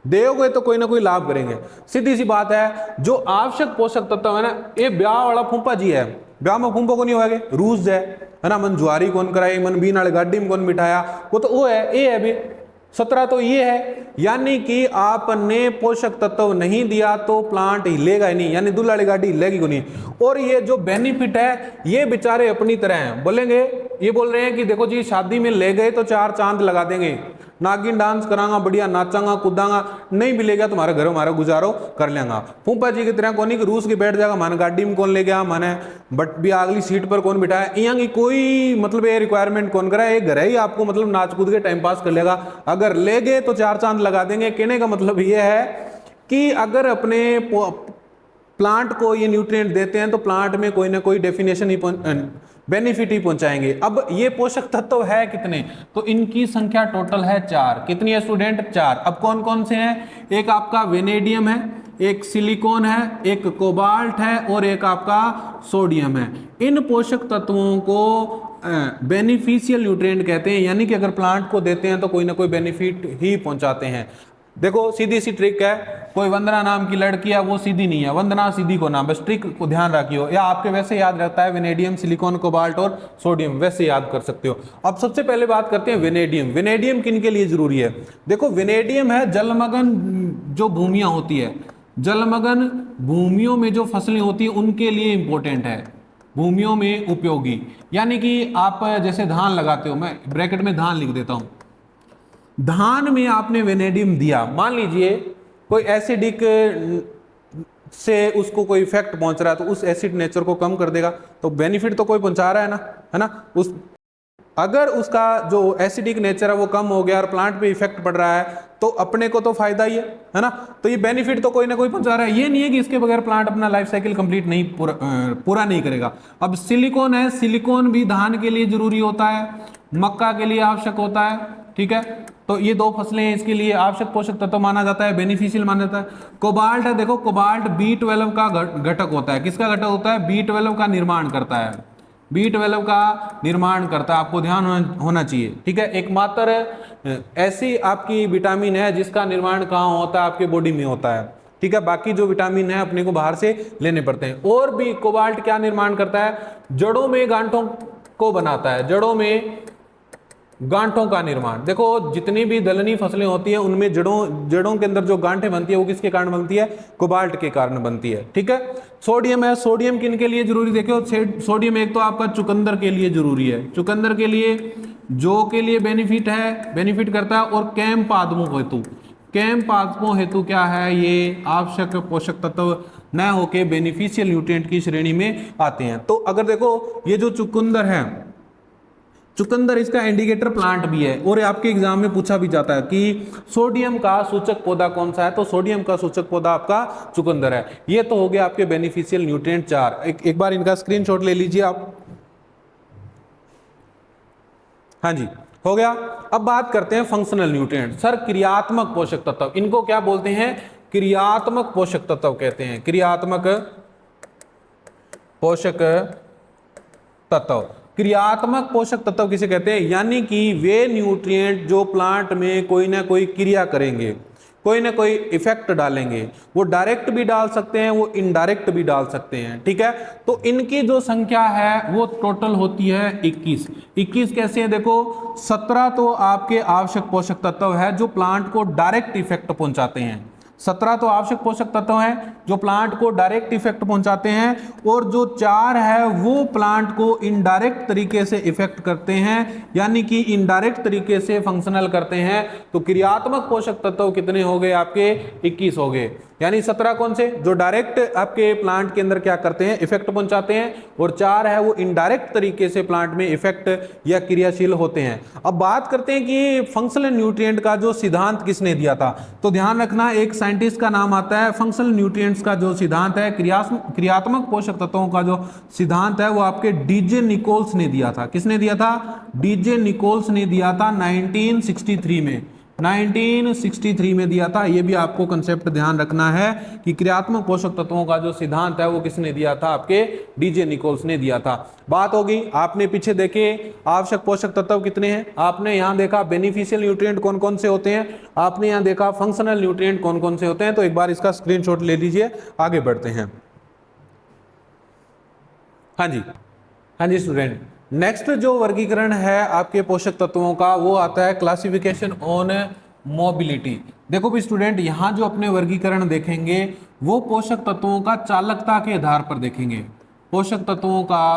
दोगे तो कोई ना कोई लाभ करेंगे। सीधी सी बात है, जो आवश्यक पोषक तत्व है ना, ये ब्याह वाला फूफा जी है, ब्याह में फूफा को नहीं होगा, रूस है ना, मन जुआरी कौन कराई, मन बीन वाले गाड़ी में कौन बिठाया, वो तो वो है, ये है भी 17 तो ये है। यानी कि आपने पोषक तत्व नहीं दिया तो प्लांट हिलेगा ही नहीं, यानी दूल्हा वाली गाड़ी हिलेगी को नहीं। और ये जो बेनिफिट है ये बेचारे अपनी तरह हैं, बोलेंगे, ये बोल रहे हैं कि देखो जी शादी में ले गए तो 4 चांद लगा देंगे, नागिन डांस करांगा, बढ़िया नाचांगा कूदांगा, नहीं मिलेगा तुम्हारे घर हमारा गुजारो कर लेंगा। फूफा जी की तरह कोनी कि रूस के बैठ जाएगा, माने गाड़ी में कौन ले गया, माने बट भी अगली सीट पर कौन बिठाया, यहाँ की कोई मतलब ये रिक्वायरमेंट कौन करा, ये घर ही आपको मतलब नाच कूद के टाइम पास कर लेगा। अगर ले गए तो 4 चांद लगा देंगे। कहने का मतलब ये है कि अगर अपने प्लांट को ये न्यूट्रिएंट देते हैं तो प्लांट में कोई ना कोई डेफिनेशन ही बेनिफिट ही पहुंचाएंगे। अब ये पोषक तत्व है कितने? तो इनकी संख्या टोटल है 4। कितनी है स्टूडेंट? 4। अब कौन कौन से हैं? एक आपका वेनेडियम है, एक सिलिकॉन है, एक कोबाल्ट है और एक आपका सोडियम है। इन पोषक तत्वों को बेनिफिशियल न्यूट्रिएंट कहते हैं, यानी कि अगर प्लांट को देते हैं तो कोई ना कोई बेनिफिट ही पहुंचाते हैं। देखो सीधी सी ट्रिक है, कोई वंदना नाम की लड़की है वो सीधी नहीं है, वंदना सीधी को नाम, बस ट्रिक को ध्यान रखियो, या आपके वैसे याद रहता है वेनेडियम, सिलिकॉन, कोबाल्ट और सोडियम, वैसे याद कर सकते हो। अब सबसे पहले बात करते हैं वेनेडियम। वेनेडियम किन के लिए जरूरी है? देखो वेनेडियम है जलमग्न जो भूमियां होती है, जलमग्न भूमियों में जो फसलें होती है उनके लिए इंपॉर्टेंट है, भूमियों में उपयोगी। यानी कि आप जैसे धान लगाते हो, मैं ब्रैकेट में धान लिख देता हूं, धान में आपने वेनेडियम दिया, मान लीजिए कोई एसिडिक से उसको कोई इफेक्ट पहुंच रहा है तो उस एसिड नेचर को कम कर देगा, तो बेनिफिट तो कोई पहुंचा रहा है ना। उस अगर उसका जो एसिडिक नेचर है वो कम हो गया और प्लांट पे इफेक्ट पड़ रहा है तो अपने को तो फायदा ही है ना। तो ये बेनिफिट तो कोई ना कोई पहुंचा रहा है, ये नहीं है कि इसके बगैर प्लांट अपना लाइफ साइकिल कंप्लीट नहीं पूरा नहीं करेगा। अब सिलिकॉन है, सिलिकॉन भी धान के लिए जरूरी होता है, मक्का के लिए आवश्यक होता है, ठीक है। तो ये 2 फसलें हैं, इसके लिए आवश्यक पोषक तत्व माना जाता है, बेनिफिशियल माना जाता है। कोबाल्ट है, देखो कोबाल्ट B12 का घटक होता है। किसका घटक होता है? B12 का निर्माण करता है, B12 का निर्माण करता है, आपको ध्यान होना चाहिए, ठीक है। एकमात्र ऐसी आपकी विटामिन है जिसका निर्माण कहाँ होता है? आपके बॉडी में होता है, ठीक है। बाकी जो विटामिन है अपने को बाहर से लेने पड़ते हैं। और भी कोबाल्ट क्या निर्माण करता है? जड़ों में गांठों को बनाता है, जड़ों में गांठों का निर्माण। देखो जितनी भी दलहनी फसलें होती है उनमें जड़ों के अंदर जो गांठें बनती है वो किसके कारण बनती है? कोबाल्ट के कारण बनती है, ठीक है। सोडियम है, सोडियम किन के लिए जरूरी? देखो सोडियम एक तो आपका चुकंदर के लिए जरूरी है, चुकंदर के लिए, जौ के लिए बेनिफिट करता है, और कैम पादपों हेतु, कैम पादपों हेतु क्या है? ये आवश्यक पोषक तत्व न होके बेनिफिशियल न्यूट्रिएंट की श्रेणी में आते हैं। तो अगर देखो ये जो चुकंदर है, चुकंदर इसका इंडिकेटर प्लांट भी है, और आपके एग्जाम में पूछा भी जाता है कि सोडियम का सूचक पौधा कौन सा है? तो सोडियम का सूचक पौधा आपका चुकंदर है। ये तो हो गया आपके बेनिफिशियल न्यूट्रिएंट 4। एक बार इनका स्क्रीनशॉट ले लीजिए आप। हाँ जी, हो गया। अब बात करते हैं फंक्शनल न्यूट्रिएंट। सर क्रियात्मक पोषक तत्व, इनको क्या बोलते हैं? क्रियात्मक पोषक तत्व कहते हैं, क्रियात्मक पोषक तत्व। क्रियात्मक पोषक तत्व किसे कहते हैं, यानी कि वे न्यूट्रिएंट जो प्लांट में कोई ना कोई क्रिया करेंगे, कोई ना कोई इफेक्ट डालेंगे। वो डायरेक्ट भी डाल सकते हैं, वो इनडायरेक्ट भी डाल सकते हैं, ठीक है। तो इनकी जो संख्या है वो टोटल होती है 21। 21 कैसे है, देखो 17 तो आपके आवश्यक पोषक तत्व है जो प्लांट को डायरेक्ट इफेक्ट पहुंचाते हैं। 17 तो आवश्यक पोषक तत्व हैं जो प्लांट को डायरेक्ट इफेक्ट पहुंचाते हैं, और जो 4 है वो प्लांट को इनडायरेक्ट तरीके से इफेक्ट करते हैं, यानी कि इनडायरेक्ट तरीके से फंक्शनल करते हैं। तो क्रियात्मक पोषक तत्व कितने हो गए आपके, 21 हो गए। यानी 17 कौन से, जो डायरेक्ट आपके प्लांट के अंदर क्या करते हैं, इफेक्ट पहुंचाते हैं, और 4 है वो इनडायरेक्ट तरीके से प्लांट में इफेक्ट या क्रियाशील होते हैं। अब बात करते हैं कि फंक्शनल न्यूट्रिएंट का जो सिद्धांत किसने दिया था। तो ध्यान रखना, एक साइंटिस्ट का नाम आता है। फंक्शनल न्यूट्रिएंट्स का जो सिद्धांत है, क्रियात्मक पोषक तत्वों का जो सिद्धांत है, वो आपके डीजे निकोल्स ने दिया था। किसने दिया था, डीजे निकोल्स ने दिया था 1963 में। 1963 में दिया था। ये भी आपको कंसेप्ट ध्यान रखना है कि क्रियात्मक पोषक तत्वों का जो सिद्धांत है वो किसने दिया था, आपके डीजे निकोल्स ने दिया था। बात होगी, आपने पीछे देखे आवश्यक पोषक तत्व कितने हैं, आपने यहां देखा बेनिफिशियल न्यूट्रिएंट कौन कौन से होते हैं, आपने यहां देखा फंक्शनल न्यूट्रिएंट कौन कौन से होते हैं। तो एक बार इसका स्क्रीनशॉट ले लीजिए, आगे बढ़ते हैं। हाँ जी स्टूडेंट, नेक्स्ट जो वर्गीकरण है आपके पोषक तत्वों का वो आता है क्लासिफिकेशन ऑन मोबिलिटी। देखो भी स्टूडेंट, यहां जो अपने वर्गीकरण देखेंगे वो पोषक तत्वों का चालकता के आधार पर देखेंगे। पोषक तत्वों का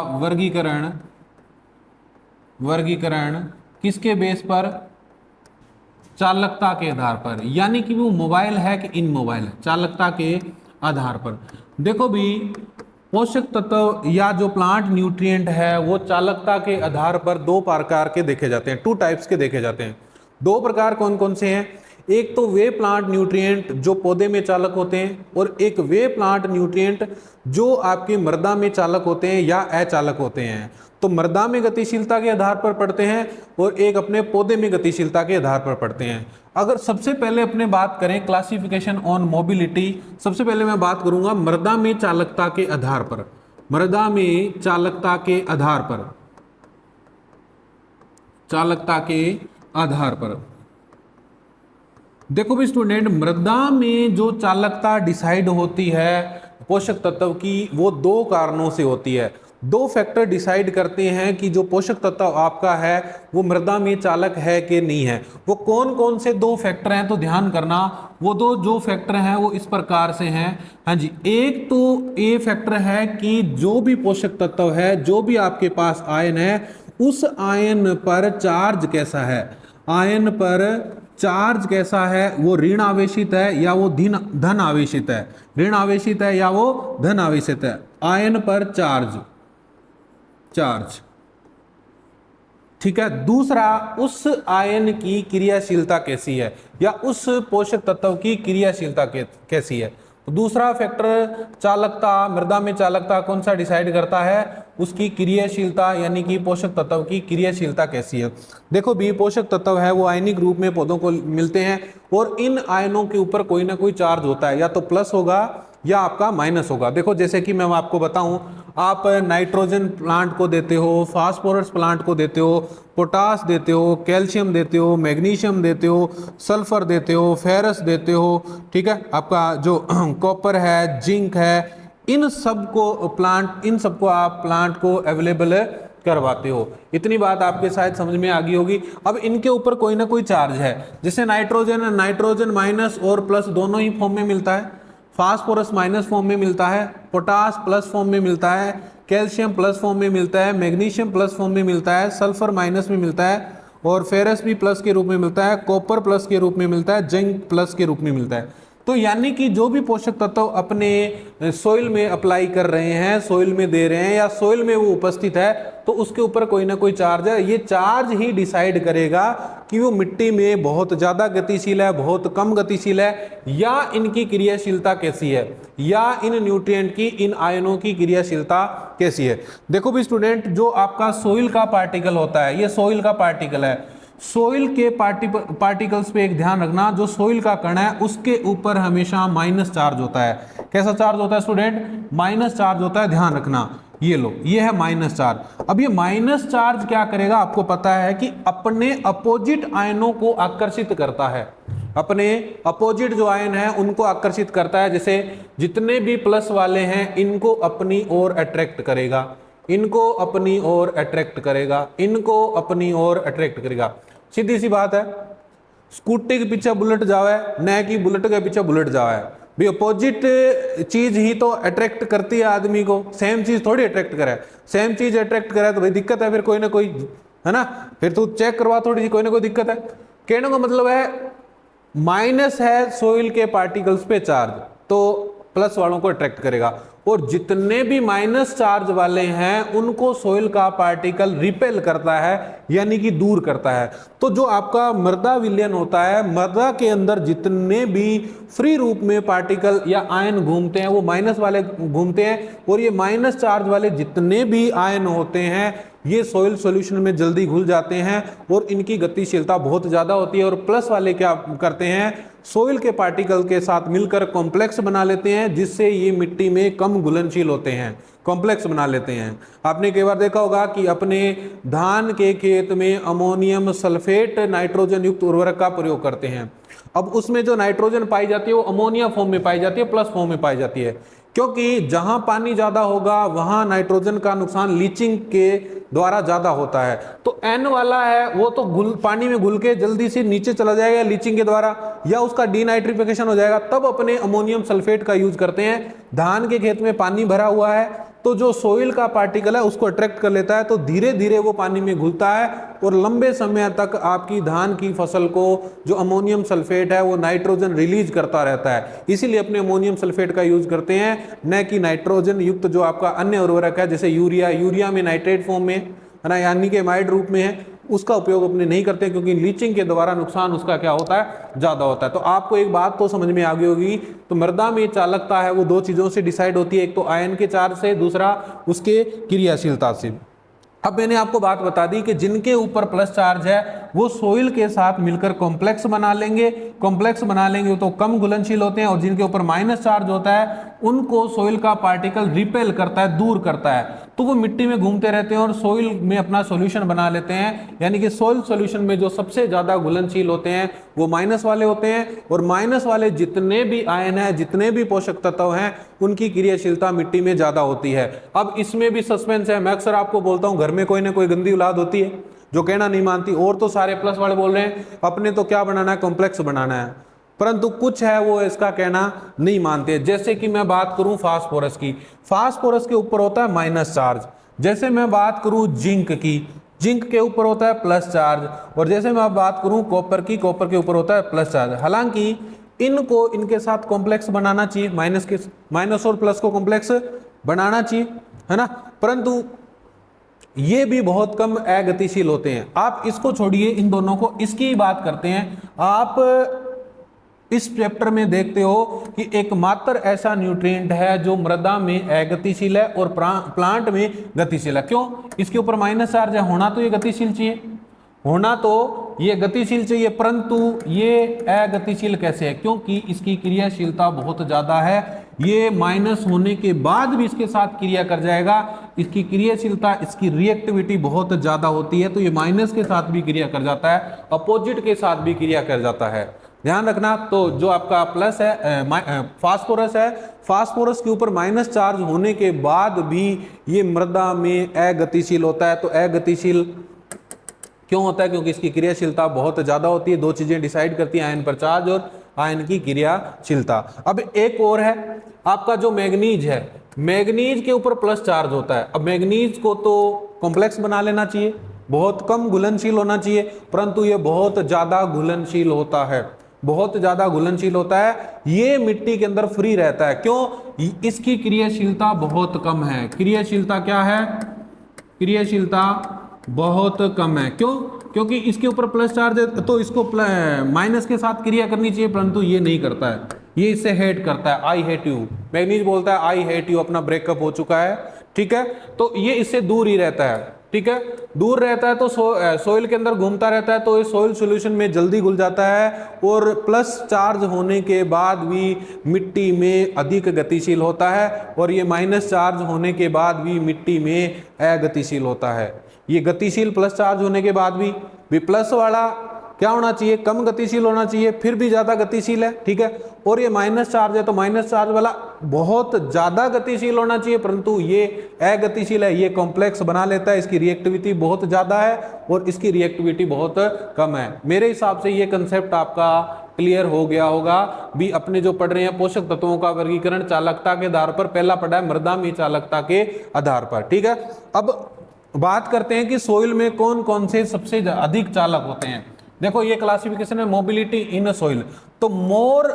वर्गीकरण किसके बेस पर, चालकता के आधार पर, यानी कि वो मोबाइल है कि इनमोबाइल है, चालकता के आधार पर। देखो भी पोषक तत्व या जो प्लांट न्यूट्रिएंट है वो चालकता के आधार पर 2 प्रकार के देखे जाते हैं, 2 टाइप्स के देखे जाते हैं। 2 प्रकार कौन कौन से हैं, एक तो वे प्लांट न्यूट्रिएंट जो पौधे में चालक होते हैं, और एक वे प्लांट न्यूट्रिएंट जो आपकी मृदा में चालक होते हैं या अचालक होते हैं। तो मृदा में गतिशीलता के आधार पर पढ़ते हैं और एक अपने पौधे में गतिशीलता के आधार पर पढ़ते हैं। अगर सबसे पहले अपने बात करें क्लासिफिकेशन ऑन मोबिलिटी, सबसे पहले मैं बात करूंगा मृदा में चालकता के आधार पर। मृदा में चालकता के आधार पर, चालकता के आधार पर देखो भी स्टूडेंट, मृदा में जो चालकता डिसाइड होती है पोषक तत्व की, वो 2 कारणों से होती है। 2 फैक्टर डिसाइड करते हैं कि जो पोषक तत्व आपका है वो मृदा में चालक है कि नहीं है। वो कौन कौन से 2 फैक्टर हैं, तो ध्यान करना, वो 2 जो फैक्टर हैं वो इस प्रकार से हैं। हाँ जी, एक तो ये फैक्टर है कि जो भी पोषक तत्व है, जो भी आपके पास आयन है, उस आयन पर चार्ज कैसा है, आयन पर चार्ज कैसा है, वो ऋण आवेशित है या वो धन आवेशित है, ऋण आवेशित है या वो धन आवेशित है। आयन पर चार्ज, ठीक है। दूसरा, उस आयन की क्रियाशीलता कैसी है या उस पोषक तत्व की क्रियाशीलता कैसी है। तो दूसरा फैक्टर चालकता, मृदा में चालकता कौन सा डिसाइड करता है, उसकी क्रियाशीलता, यानी कि पोषक तत्व की क्रियाशीलता कैसी है। देखो भी पोषक तत्व है वो आयनिक रूप में पौधों को मिलते हैं, और इन आयनों के ऊपर कोई ना कोई चार्ज होता है, या तो प्लस होगा या आपका माइनस होगा। देखो जैसे कि मैं आपको बताऊं, आप नाइट्रोजन प्लांट को देते हो, फास्फोरस प्लांट को देते हो, पोटास देते हो, कैल्शियम देते हो, मैग्नीशियम देते हो, सल्फर देते हो, फेरस देते हो, ठीक है, आपका जो कॉपर है, जिंक है, इन सबको आप प्लांट को अवेलेबल करवाते हो। इतनी बात आपके शायद समझ में आ गई होगी। अब इनके ऊपर कोई ना कोई चार्ज है, जैसे नाइट्रोजन माइनस और प्लस दोनों ही फॉर्म में मिलता है, फास्फोरस माइनस फॉर्म में मिलता है, पोटास प्लस फॉर्म में मिलता है, कैल्शियम प्लस फॉर्म में मिलता है, मैग्नीशियम प्लस फॉर्म में मिलता है, सल्फर माइनस में मिलता है, और फेरस भी प्लस के रूप में मिलता है, कॉपर प्लस के रूप में मिलता है, जिंक प्लस के रूप में मिलता है। तो यानी कि जो भी पोषक तत्व अपने सोइल में अप्लाई कर रहे हैं, सोइल में दे रहे हैं, या सोइल में वो उपस्थित है, तो उसके ऊपर कोई ना कोई चार्ज है। ये चार्ज ही डिसाइड करेगा कि वो मिट्टी में बहुत ज़्यादा गतिशील है, बहुत कम गतिशील है, या इनकी क्रियाशीलता कैसी है, या इन न्यूट्रिएंट की, इन आयनों की क्रियाशीलता कैसी है। देखो भी स्टूडेंट, जो आपका सोइल का पार्टिकल होता है, ये सोइल का पार्टिकल है, सोइल के पार्टिकल्स पे एक ध्यान रखना, जो सोइल का कण है उसके ऊपर हमेशा माइनस चार्ज होता है। कैसा चार्ज होता है स्टूडेंट, माइनस चार्ज होता है, ध्यान रखना। ये लो, ये है माइनस चार्ज। अब ये माइनस चार्ज क्या करेगा, आपको पता है कि अपने अपोजिट आयनों को आकर्षित करता है, अपने अपोजिट जो आयन है उनको आकर्षित करता है। जैसे जितने भी प्लस वाले हैं इनको अपनी ओर अट्रैक्ट करेगा, इनको अपनी ओर अट्रैक्ट करेगा, इनको अपनी ओर अट्रैक्ट करेगा। सीधी सी बात है, स्कूटी के पीछे बुलेट जावे न कि बुलेट के पीछे बुलेट जावे, भी अपोजिट चीज ही तो अट्रैक्ट करती है आदमी को, सेम चीज थोड़ी अट्रैक्ट करे। सेम चीज अट्रैक्ट करे तो भाई दिक्कत है, फिर कोई ना कोई, है ना, फिर तू चेक करवा थोड़ी सी, कोई ना कोई दिक्कत है। कहने का मतलब है माइनस है सोइल के पार्टिकल्स पे चार्ज, तो प्लस वालों को अट्रैक्ट करेगा, और जितने भी माइनस चार्ज वाले हैं उनको सोइल का पार्टिकल रिपेल करता है, यानी कि दूर करता है। तो जो आपका मृदा विलयन होता है, मृदा के अंदर जितने भी फ्री रूप में पार्टिकल या आयन घूमते हैं वो माइनस वाले घूमते हैं, और ये माइनस चार्ज वाले जितने भी आयन होते हैं ये सोइल सॉल्यूशन में जल्दी घुल जाते हैं और इनकी गतिशीलता बहुत ज़्यादा होती है। और प्लस वाले क्या करते हैं, सोइल के पार्टिकल के साथ मिलकर कॉम्प्लेक्स बना लेते हैं, जिससे ये मिट्टी में कम घुलनशील होते हैं, कॉम्प्लेक्स बना लेते हैं। आपने कई बार देखा होगा कि अपने धान के खेत में अमोनियम सल्फेट नाइट्रोजन युक्त उर्वरक का प्रयोग करते हैं। अब उसमें जो नाइट्रोजन पाई जाती है वो अमोनिया फॉर्म में पाई जाती है, प्लस फॉर्म में पाई जाती है, क्योंकि जहां पानी ज्यादा होगा वहां नाइट्रोजन का नुकसान लीचिंग के द्वारा ज्यादा होता है। तो N वाला है वो तो पानी में घुल के जल्दी से नीचे चला जाएगा लीचिंग के द्वारा, या उसका डीनाइट्रिफिकेशन हो जाएगा, तब अपने अमोनियम सल्फेट का यूज करते हैं। धान के खेत में पानी भरा हुआ है तो जो सोइल का पार्टिकल है उसको अट्रैक्ट कर लेता है, तो धीरे धीरे वो पानी में घुलता है और लंबे समय तक आपकी धान की फसल को जो अमोनियम सल्फेट है वो नाइट्रोजन रिलीज करता रहता है। इसीलिए अपने अमोनियम सल्फेट का यूज करते हैं, न कि नाइट्रोजन युक्त जो आपका अन्य उर्वरक है, जैसे यूरिया। यूरिया में नाइट्रेट फॉर्म में है ना, यानी कि एमाइड रूप में है, उसका उपयोग अपने नहीं करते, क्योंकि लीचिंग के द्वारा नुकसान उसका क्या होता है, ज्यादा होता है। तो आपको एक बात तो समझ में आ गई होगी, तो मृदा में चालकता है वो दो चीजों से डिसाइड होती है, एक तो आयन के चार्ज से, दूसरा उसके क्रियाशीलता से। अब मैंने आपको बात बता दी कि जिनके ऊपर प्लस चार्ज है वो सोइल के साथ मिलकर कॉम्प्लेक्स बना लेंगे, कॉम्प्लेक्स बना लेंगे तो कम घुलनशील होते हैं, और जिनके ऊपर माइनस चार्ज होता है उनको सोइल का पार्टिकल रिपेल करता है, दूर करता है, तो वो मिट्टी में घूमते रहते हैं और सोइल में अपना सॉल्यूशन बना लेते हैं। यानी कि सोइल सॉल्यूशन में जो सबसे ज्यादा घुलनशील होते हैं वो माइनस वाले होते हैं, और माइनस वाले जितने भी आयन है, जितने भी पोषक तत्व हैं, उनकी क्रियाशीलता मिट्टी में ज्यादा होती है। अब इसमें भी सस्पेंस है, मैं अक्सर आपको बोलता हूं घर में कोई ना कोई गंदी औलाद होती है जो कहना नहीं मानती, और तो सारे प्लस वाले बोल रहे हैं अपने तो क्या बनाना है, कॉम्प्लेक्स बनाना है, परंतु कुछ है वो इसका कहना नहीं मानते। जैसे कि मैं बात करूं फास्फोरस की, फास्फोरस के ऊपर होता है माइनस चार्ज। जैसे मैं बात करूं जिंक की, जिंक के ऊपर होता है प्लस चार्ज, और जैसे मैं बात करूं कॉपर की, कॉपर के ऊपर होता है प्लस चार्ज। हालांकि इनको इनके साथ कॉम्प्लेक्स बनाना चाहिए, माइनस और प्लस को कॉम्प्लेक्स बनाना चाहिए, है ना, परंतु ये भी बहुत कम अगतिशील होते हैं। आप इसको छोड़िए, इन दोनों को, इसकी बात करते हैं। आप इस चैप्टर में देखते हो कि एकमात्र ऐसा न्यूट्रिएंट है जो मृदा में अगतिशील है और प्लांट में गतिशील है। क्यों? इसके ऊपर माइनस चार्ज है, होना तो ये गतिशील चाहिए, होना तो ये गतिशील चाहिए, परंतु ये अगतिशील कैसे है? क्योंकि इसकी क्रियाशीलता बहुत ज्यादा है, ये माइनस होने के बाद भी इसके साथ क्रिया कर जाएगा, इसकी क्रियाशीलता, इसकी रिएक्टिविटी बहुत ज्यादा होती है, तो ये माइनस के साथ भी क्रिया कर जाता है, अपोजिट के साथ भी क्रिया कर जाता है, ध्यान रखना। तो जो आपका प्लस है फास्फोरस है, फास्फोरस के ऊपर माइनस चार्ज होने के बाद भी ये मृदा में अगतिशील होता है। तो अगतिशील क्यों होता है? क्योंकि इसकी क्रियाशीलता बहुत ज्यादा होती है। दो चीजें डिसाइड करती हैं, आयन पर चार्ज और आयन की क्रियाशीलता। अब एक और है आपका जो मैग्नीज है, मैग्नीज के ऊपर प्लस चार्ज होता है। अब मैग्नीज को तो कॉम्प्लेक्स बना लेना चाहिए, बहुत कम घुलनशील होना चाहिए, परंतु ये बहुत ज्यादा घुलनशील होता है, बहुत ज्यादा घुलनशील होता है। ये मिट्टी के अंदर फ्री रहता है, क्यों? इसकी क्रियाशीलता बहुत कम है। क्रियाशीलता क्या है? क्रियाशीलता बहुत कम है। क्यों? क्योंकि इसके ऊपर प्लस चार्ज है, तो इसको माइनस के साथ क्रिया करनी चाहिए, परंतु ये नहीं करता है, ये इससे हेट करता है। आई हेट यू, मैग्नीज बोलता है आई हेट यू, अपना ब्रेकअप हो चुका है, ठीक है, तो ये इससे दूर ही रहता है। ठीक है, दूर रहता है तो सोइल के अंदर घूमता रहता है तो ये सोइल सॉल्यूशन में जल्दी घुल जाता है, और प्लस चार्ज होने के बाद भी मिट्टी में अधिक गतिशील होता है, और ये माइनस चार्ज होने के बाद भी मिट्टी में अगतिशील होता है। ये गतिशील प्लस चार्ज होने के बाद भी प्लस वाला क्या होना चाहिए, कम गतिशील होना चाहिए, फिर भी ज्यादा गतिशील है, ठीक है, और ये माइनस चार्ज है तो माइनस चार्ज वाला बहुत ज्यादा गतिशील होना चाहिए, परंतु ये अगतिशील है, ये कॉम्प्लेक्स बना लेता है, इसकी रिएक्टिविटी बहुत ज्यादा है और इसकी रिएक्टिविटी बहुत कम है। मेरे हिसाब से ये कंसेप्ट आपका क्लियर हो गया होगा। भी अपने जो पढ़ रहे हैं पोषक तत्वों का वर्गीकरण चालकता के आधार पर, पहला पढ़ा है मृदा में चालकता के आधार पर, ठीक है। अब बात करते हैं कि सोइल में कौन कौन से सबसे अधिक चालक होते हैं। देखो ये क्लासिफिकेशन है मोबिलिटी इन सोइल, तो मोर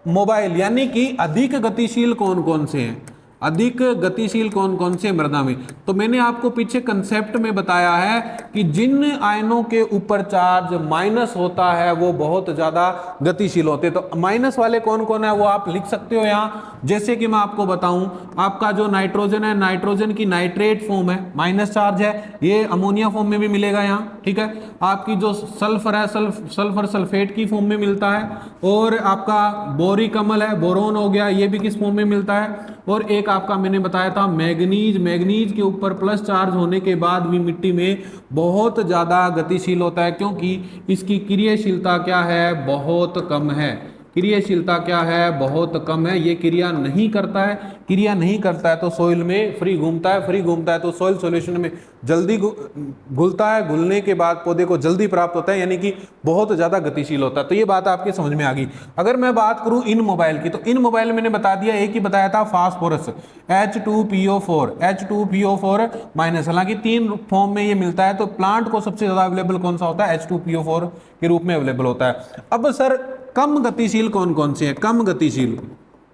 मोबाइल यानी कि अधिक गतिशील कौन कौन से हैं, अधिक गतिशील कौन कौन से मृदा में। तो मैंने आपको पीछे कंसेप्ट में बताया है कि जिन आयनों के ऊपर चार्ज माइनस होता है वो बहुत ज्यादा गतिशील होते हैं। तो माइनस वाले कौन कौन है वो आप लिख सकते हो यहाँ, जैसे कि मैं आपको बताऊं, आपका जो नाइट्रोजन है, नाइट्रोजन की नाइट्रेट फॉर्म है, माइनस चार्ज है, ये अमोनिया फॉर्म में भी मिलेगा यहाँ, ठीक है। आपकी जो सल्फर है, सल्फर सल्फेट की फॉर्म में मिलता है, और आपका बोरिक अम्ल है, बोरोन हो गया, ये भी किस फॉर्म में मिलता है। और एक आपका मैंने बताया था मैग्नीज, मैग्नीज के ऊपर प्लस चार्ज होने के बाद भी मिट्टी में बहुत ज्यादा गतिशील होता है, क्योंकि इसकी क्रियाशीलता क्या है, बहुत कम है। क्रियाशीलता क्या है, बहुत कम है, ये क्रिया नहीं करता है, क्रिया नहीं करता है तो सोइल में फ्री घूमता है, फ्री घूमता है तो सोइल सॉल्यूशन में जल्दी घुलता है, घुलने के बाद पौधे को जल्दी प्राप्त होता है, यानी कि बहुत ज्यादा गतिशील होता है। तो ये बात आपके समझ में आ गई। अगर मैं बात करूं इन मोबाइल की, तो इन मोबाइल मैंने बता दिया, एक ही बताया था फास्फोरस H2PO4, H2PO4 माइनस, हालांकि 3 फॉर्म में ये मिलता है, तो प्लांट को सबसे ज्यादा अवेलेबल कौन सा होता है, H2PO4 के रूप में अवेलेबल होता है। अब सर कम गतिशील कौन कौन से हैं, कम गतिशील,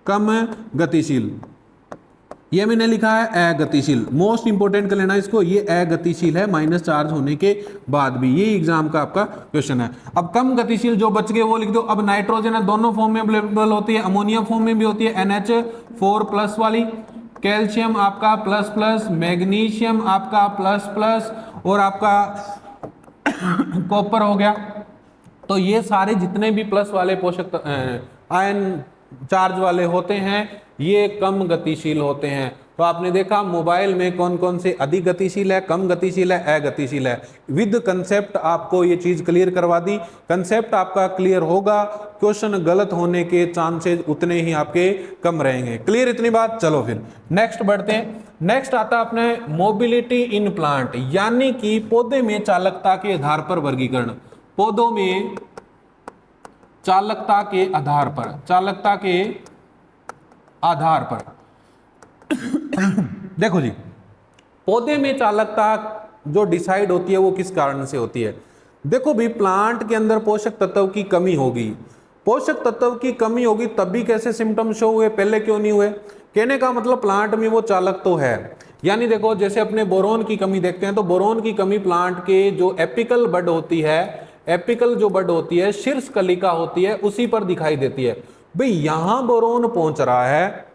कम गतिशील, ये मैंने लिखा है अगतिशील, मोस्ट इंपोर्टेंट कर लेना इसको, ये अगतिशील है माइनस चार्ज होने के बाद भी, ये एग्जाम का आपका क्वेश्चन है। अब कम गतिशील जो बच गए वो लिख दो। अब नाइट्रोजन है, दोनों फॉर्म में अवेलेबल होती है, अमोनिया फॉर्म में भी होती है, NH4 प्लस वाली, कैल्शियम आपका प्लस प्लस, मैग्नीशियम आपका प्लस प्लस, और आपका कॉपर हो गया। तो ये सारे जितने भी प्लस वाले पोषक आयन चार्ज वाले होते हैं ये कम गतिशील होते हैं। तो आपने देखा मोबाइल में कौन कौन से अधिक गतिशील है, कम गतिशील है, अगतिशील है। विद कंसेप्ट आपको ये चीज क्लियर करवा दी। कंसेप्ट आपका क्लियर होगा, क्वेश्चन गलत होने के चांसेस उतने ही आपके कम रहेंगे। क्लियर इतनी बात। चलो फिर नेक्स्ट बढ़ते हैं। नेक्स्ट आता है अपने मोबिलिटी इन प्लांट, यानी कि पौधे में चालकता के आधार पर वर्गीकरण। पौधों में चालकता के आधार पर, चालकता के आधार पर देखो जी, पौधे में चालकता जो डिसाइड होती है वो किस कारण से होती है। देखो भी, प्लांट के अंदर पोषक तत्व की कमी होगी, पोषक तत्व की कमी होगी तभी कैसे सिम्टम शो हुए, पहले क्यों नहीं हुए। कहने का मतलब प्लांट में वो चालक तो है। यानी देखो जैसे अपने बोरोन की कमी देखते हैं, तो बोरोन की कमी प्लांट के जो एपिकल बड होती है, एपिकल जो बड होती है, शीर्ष कलिका होती है, उसी पर दिखाई देती है। भाई यहां बोरोन पहुंच रहा है,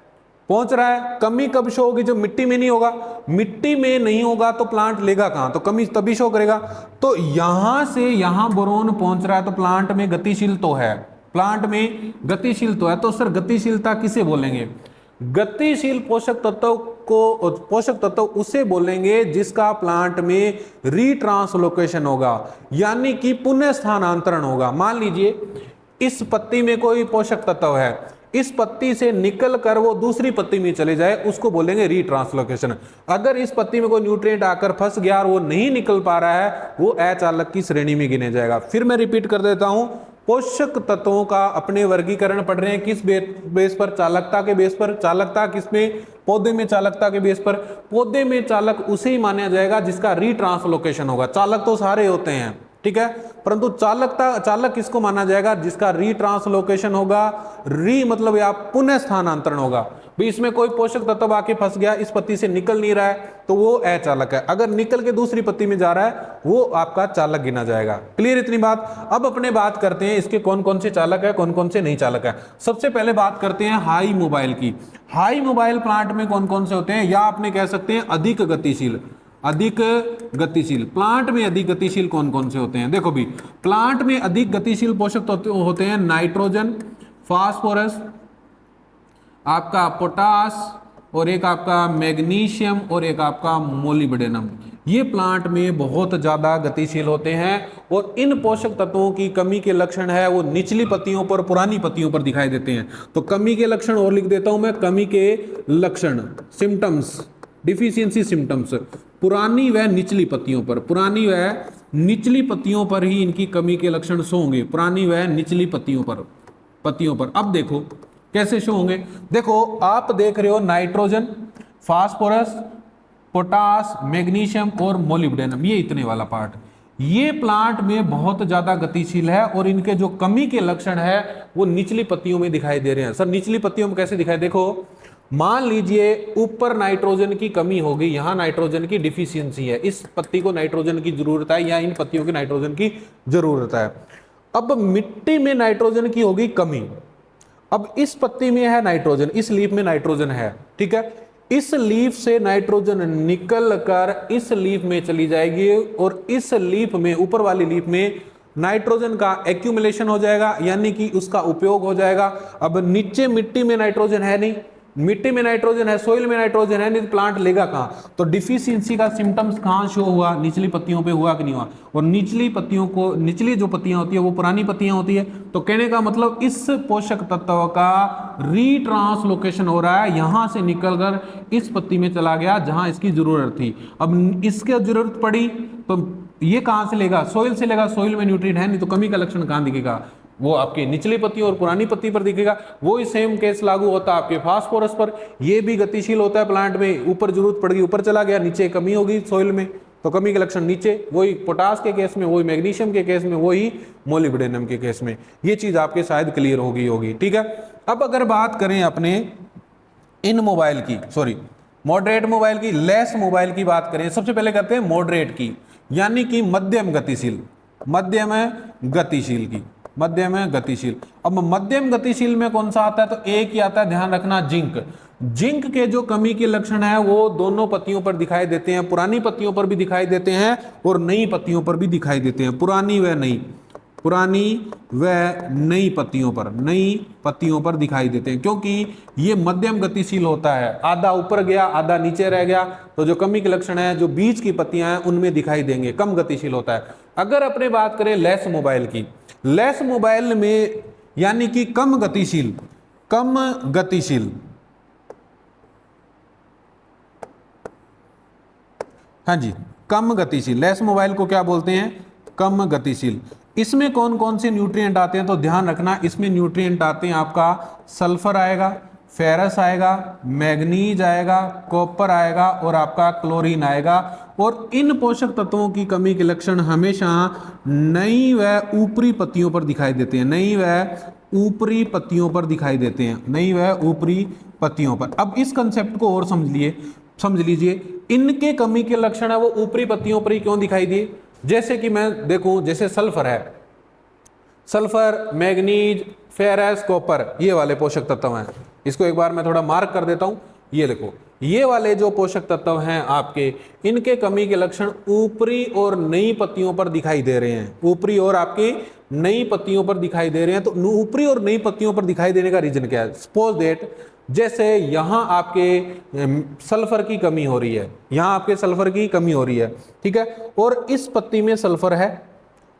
कमी कब शो होगी, जब मिट्टी में नहीं होगा। मिट्टी में नहीं होगा तो प्लांट लेगा कहां, तो कमी तभी शो करेगा। तो यहां से यहां बोरोन पहुंच रहा है तो प्लांट में गतिशील तो है, प्लांट में गतिशील तो है। तो सर गतिशीलता किसे बोलेंगे, गतिशील पोषक तत्व को, पोषक तत्व उसे बोलेंगे जिसका प्लांट में रीट्रांसलोकेशन होगा, यानी कि पुनः स्थानांतरण होगा। मान लीजिए इस पत्ती में कोई पोषक तत्व है, इस पत्ती से निकल कर वो दूसरी पत्ती में चले जाए, उसको बोलेंगे रीट्रांसलोकेशन। अगर इस पत्ती में कोई न्यूट्रिएंट आकर फंस गया और वो नहीं निकल पा रहा है, वो अचालक की श्रेणी में गिने जाएगा। फिर मैं रिपीट कर देता हूं, पोषक तत्वों का अपने वर्गीकरण पढ़ रहे हैं किस बेस पर, चालकता के बेस पर। चालकता किसमें, पौधे में चालकता के बेस पर। पौधे में चालक उसे ही माना जाएगा जिसका रीट्रांसलोकेशन होगा। चालक तो सारे होते हैं, ठीक है, परंतु चालक किसको माना जाएगा, जिसका रीट्रांसलोकेशन होगा। री मतलब या पुनः स्थानांतरण होगा। भी इसमें कोई पोषक तत्व आके फंस गया, इस पत्ती से निकल नहीं रहा है, तो वो अचालक है। अगर निकल के दूसरी पत्ती में जा रहा है, वो आपका चालक गिना जाएगा। क्लियर इतनी बात। अब अपने बात करते हैं इसके कौन कौन से चालक है, कौन कौन से नहीं चालक है। सबसे पहले बात करते हैं हाई मोबाइल की। हाई मोबाइल प्लांट में कौन कौन से होते हैं, या आपने कह सकते हैं अधिक गतिशील। अधिक गतिशील। प्लांट में अधिक गतिशील कौन कौन से होते हैं? देखो भी, प्लांट में अधिक गतिशील पोषक तत्व होते हैं नाइट्रोजन, फास्फोरस, आपका पोटास, और एक आपका मैग्नीशियम, और एक आपका मोलिब्डेनम। ये प्लांट में बहुत ज़्यादा गतिशील होते हैं और इन पोषक तत्वों की कमी के लक्षण है वो निचली पत्तियों पर, पुरानी पत्तियों पर दिखाई देते हैं। तो कमी के लक्षण और लिख देता हूं मैं, कमी के लक्षण, सिम्टम्स, डिफिशियंसी सिम्टम्स, पुरानी व निचली पत्तियों पर, पुरानी व निचली पत्तियों पर ही इनकी कमी के लक्षण शो होंगे, पुरानी व निचली पत्तियों पर। अब देखो कैसे शो होंगे। देखो आप देख रहे हो नाइट्रोजन, फास्फोरस, पोटास, मैग्नीशियम और मोलिब्डेनम, ये इतने वाला पार्ट, ये प्लांट में बहुत ज्यादा गतिशील है और इनके जो कमी के लक्षण है वो निचली पत्तियों में दिखाई दे रहे हैं। सर निचली पत्तियों में कैसे दिखाई? देखो मान लीजिए ऊपर नाइट्रोजन की कमी हो गई, यहां नाइट्रोजन की डिफिशियंसी है, इस पत्ती को नाइट्रोजन की जरूरत है या इन पत्तियों की नाइट्रोजन की जरूरत है। अब मिट्टी में नाइट्रोजन की होगी कमी, अब इस पत्ती में है नाइट्रोजन, इस लीफ में नाइट्रोजन है, ठीक है, इस लीफ से नाइट्रोजन निकल कर इस लीफ में चली जाएगी और इस लीफ में, ऊपर वाली लीफ में नाइट्रोजन का एक्यूमुलेशन हो जाएगा, यानी कि उसका उपयोग हो जाएगा। अब नीचे मिट्टी में नाइट्रोजन है नहीं, मिट्टी में नाइट्रोजन है, सोइल में नाइट्रोजन है नहीं, तो प्लांट लेगा कहां? तो डिफिशियंसी का सिम्टम्स कहां शो हुआ? निचली पत्तियों पे हुआ कि नहीं हुआ? और निचली पत्तियों को, निचली जो पत्तियां होती है वो पुरानी पत्तियां होती है, तो कहने का मतलब इस पोषक तत्व का रीट्रांसलोकेशन हो रहा है, यहां से निकलकर इस पत्ती में चला गया जहां इसकी जरूरत थी। अब इसके जरूरत पड़ी तो ये कहां से लेगा? सोइल से लेगा, सोइल में न्यूट्रिएंट है नहीं, तो कमी का लक्षण कहां दिखेगा? वो आपकी निचली पत्ती और पुरानी पत्ती पर दिखेगा। वो ही सेम केस लागू होता है आपके फास्फोरस पर, ये भी गतिशील होता है प्लांट में, ऊपर जरूरत पड़ गई ऊपर चला गया, नीचे कमी होगी सोइल में, तो कमी के लक्षण नीचे। वही पोटास के केस में, वही मैग्नीशियम के केस में, वही मोलिब्डेनम के केस में। ये चीज आपके शायद क्लियर होगी, ठीक है। अब अगर बात करें अपने इन मोबाइल की, सॉरी मॉडरेट मोबाइल की, लेस मोबाइल की बात करें, सबसे पहले करते हैं मॉडरेट की, यानी कि मध्यम गतिशील, मध्यम गतिशील की, मध्यम गतिशील। अब मध्यम गतिशील में कौन सा आता है? तो एक ही आता है, ध्यान रखना, जिंक। जिंक के जो कमी के लक्षण है वो दोनों पत्तियों पर दिखाई देते हैं, पुरानी पत्तियों पर भी दिखाई देते हैं और नई पत्तियों पर भी दिखाई देते हैं, पुरानी व नई, पुरानी व नई पत्तियों पर, नई पत्तियों पर दिखाई देते हैं, क्योंकि ये मध्यम गतिशील होता है, आधा ऊपर गया आधा नीचे रह गया, तो जो कमी के लक्षण है जो बीच की पत्तियां हैं उनमें दिखाई देंगे, कम गतिशील होता है। अगर अपने बात करें लेस मोबाइल की, लेस मोबाइल में यानी कि कम गतिशील, कम गतिशील, हाँ जी, कम गतिशील, लेस मोबाइल को क्या बोलते हैं? कम गतिशील। इसमें कौन कौन से न्यूट्रिएंट आते हैं? तो ध्यान रखना, इसमें न्यूट्रिएंट आते हैं आपका सल्फर आएगा, फेरस आएगा, मैग्नीज आएगा, कॉपर आएगा और आपका क्लोरीन आएगा। और इन पोषक तत्वों की कमी के लक्षण हमेशा नई व ऊपरी पत्तियों पर दिखाई देते हैं, नई व ऊपरी पत्तियों पर दिखाई देते हैं, नई व ऊपरी पत्तियों पर। अब इस कंसेप्ट को और समझ लीजिए, इनके कमी के लक्षण है वो ऊपरी पत्तियों पर ही क्यों दिखाई दिए? जैसे कि मैं देखूं, जैसे सल्फर है, सल्फर, मैग्नीज, फेरस, कॉपर, ये वाले पोषक तत्व हैं। इसको एक बार मैं थोड़ा मार्क कर देता हूं, ये देखो, ये वाले जो पोषक तत्व हैं आपके, इनके कमी के लक्षण ऊपरी और नई पत्तियों पर दिखाई दे रहे हैं, ऊपरी और आपकी नई पत्तियों पर दिखाई दे रहे हैं। तो ऊपरी और नई पत्तियों पर दिखाई देने का रीजन क्या है? सपोज दैट जैसे यहां आपके सल्फर की कमी हो रही है, यहां आपके सल्फर की कमी हो रही है, ठीक है, और इस पत्ती में सल्फर है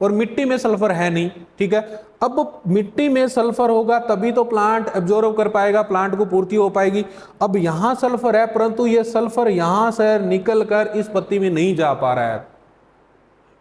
और मिट्टी में सल्फर है नहीं, ठीक है। अब मिट्टी में सल्फर होगा तभी तो प्लांट एब्जॉर्ब कर पाएगा, प्लांट को पूर्ति हो पाएगी। अब यहां सल्फर है परंतु ये सल्फर यहां से निकल कर इस पत्ती में नहीं जा पा रहा है,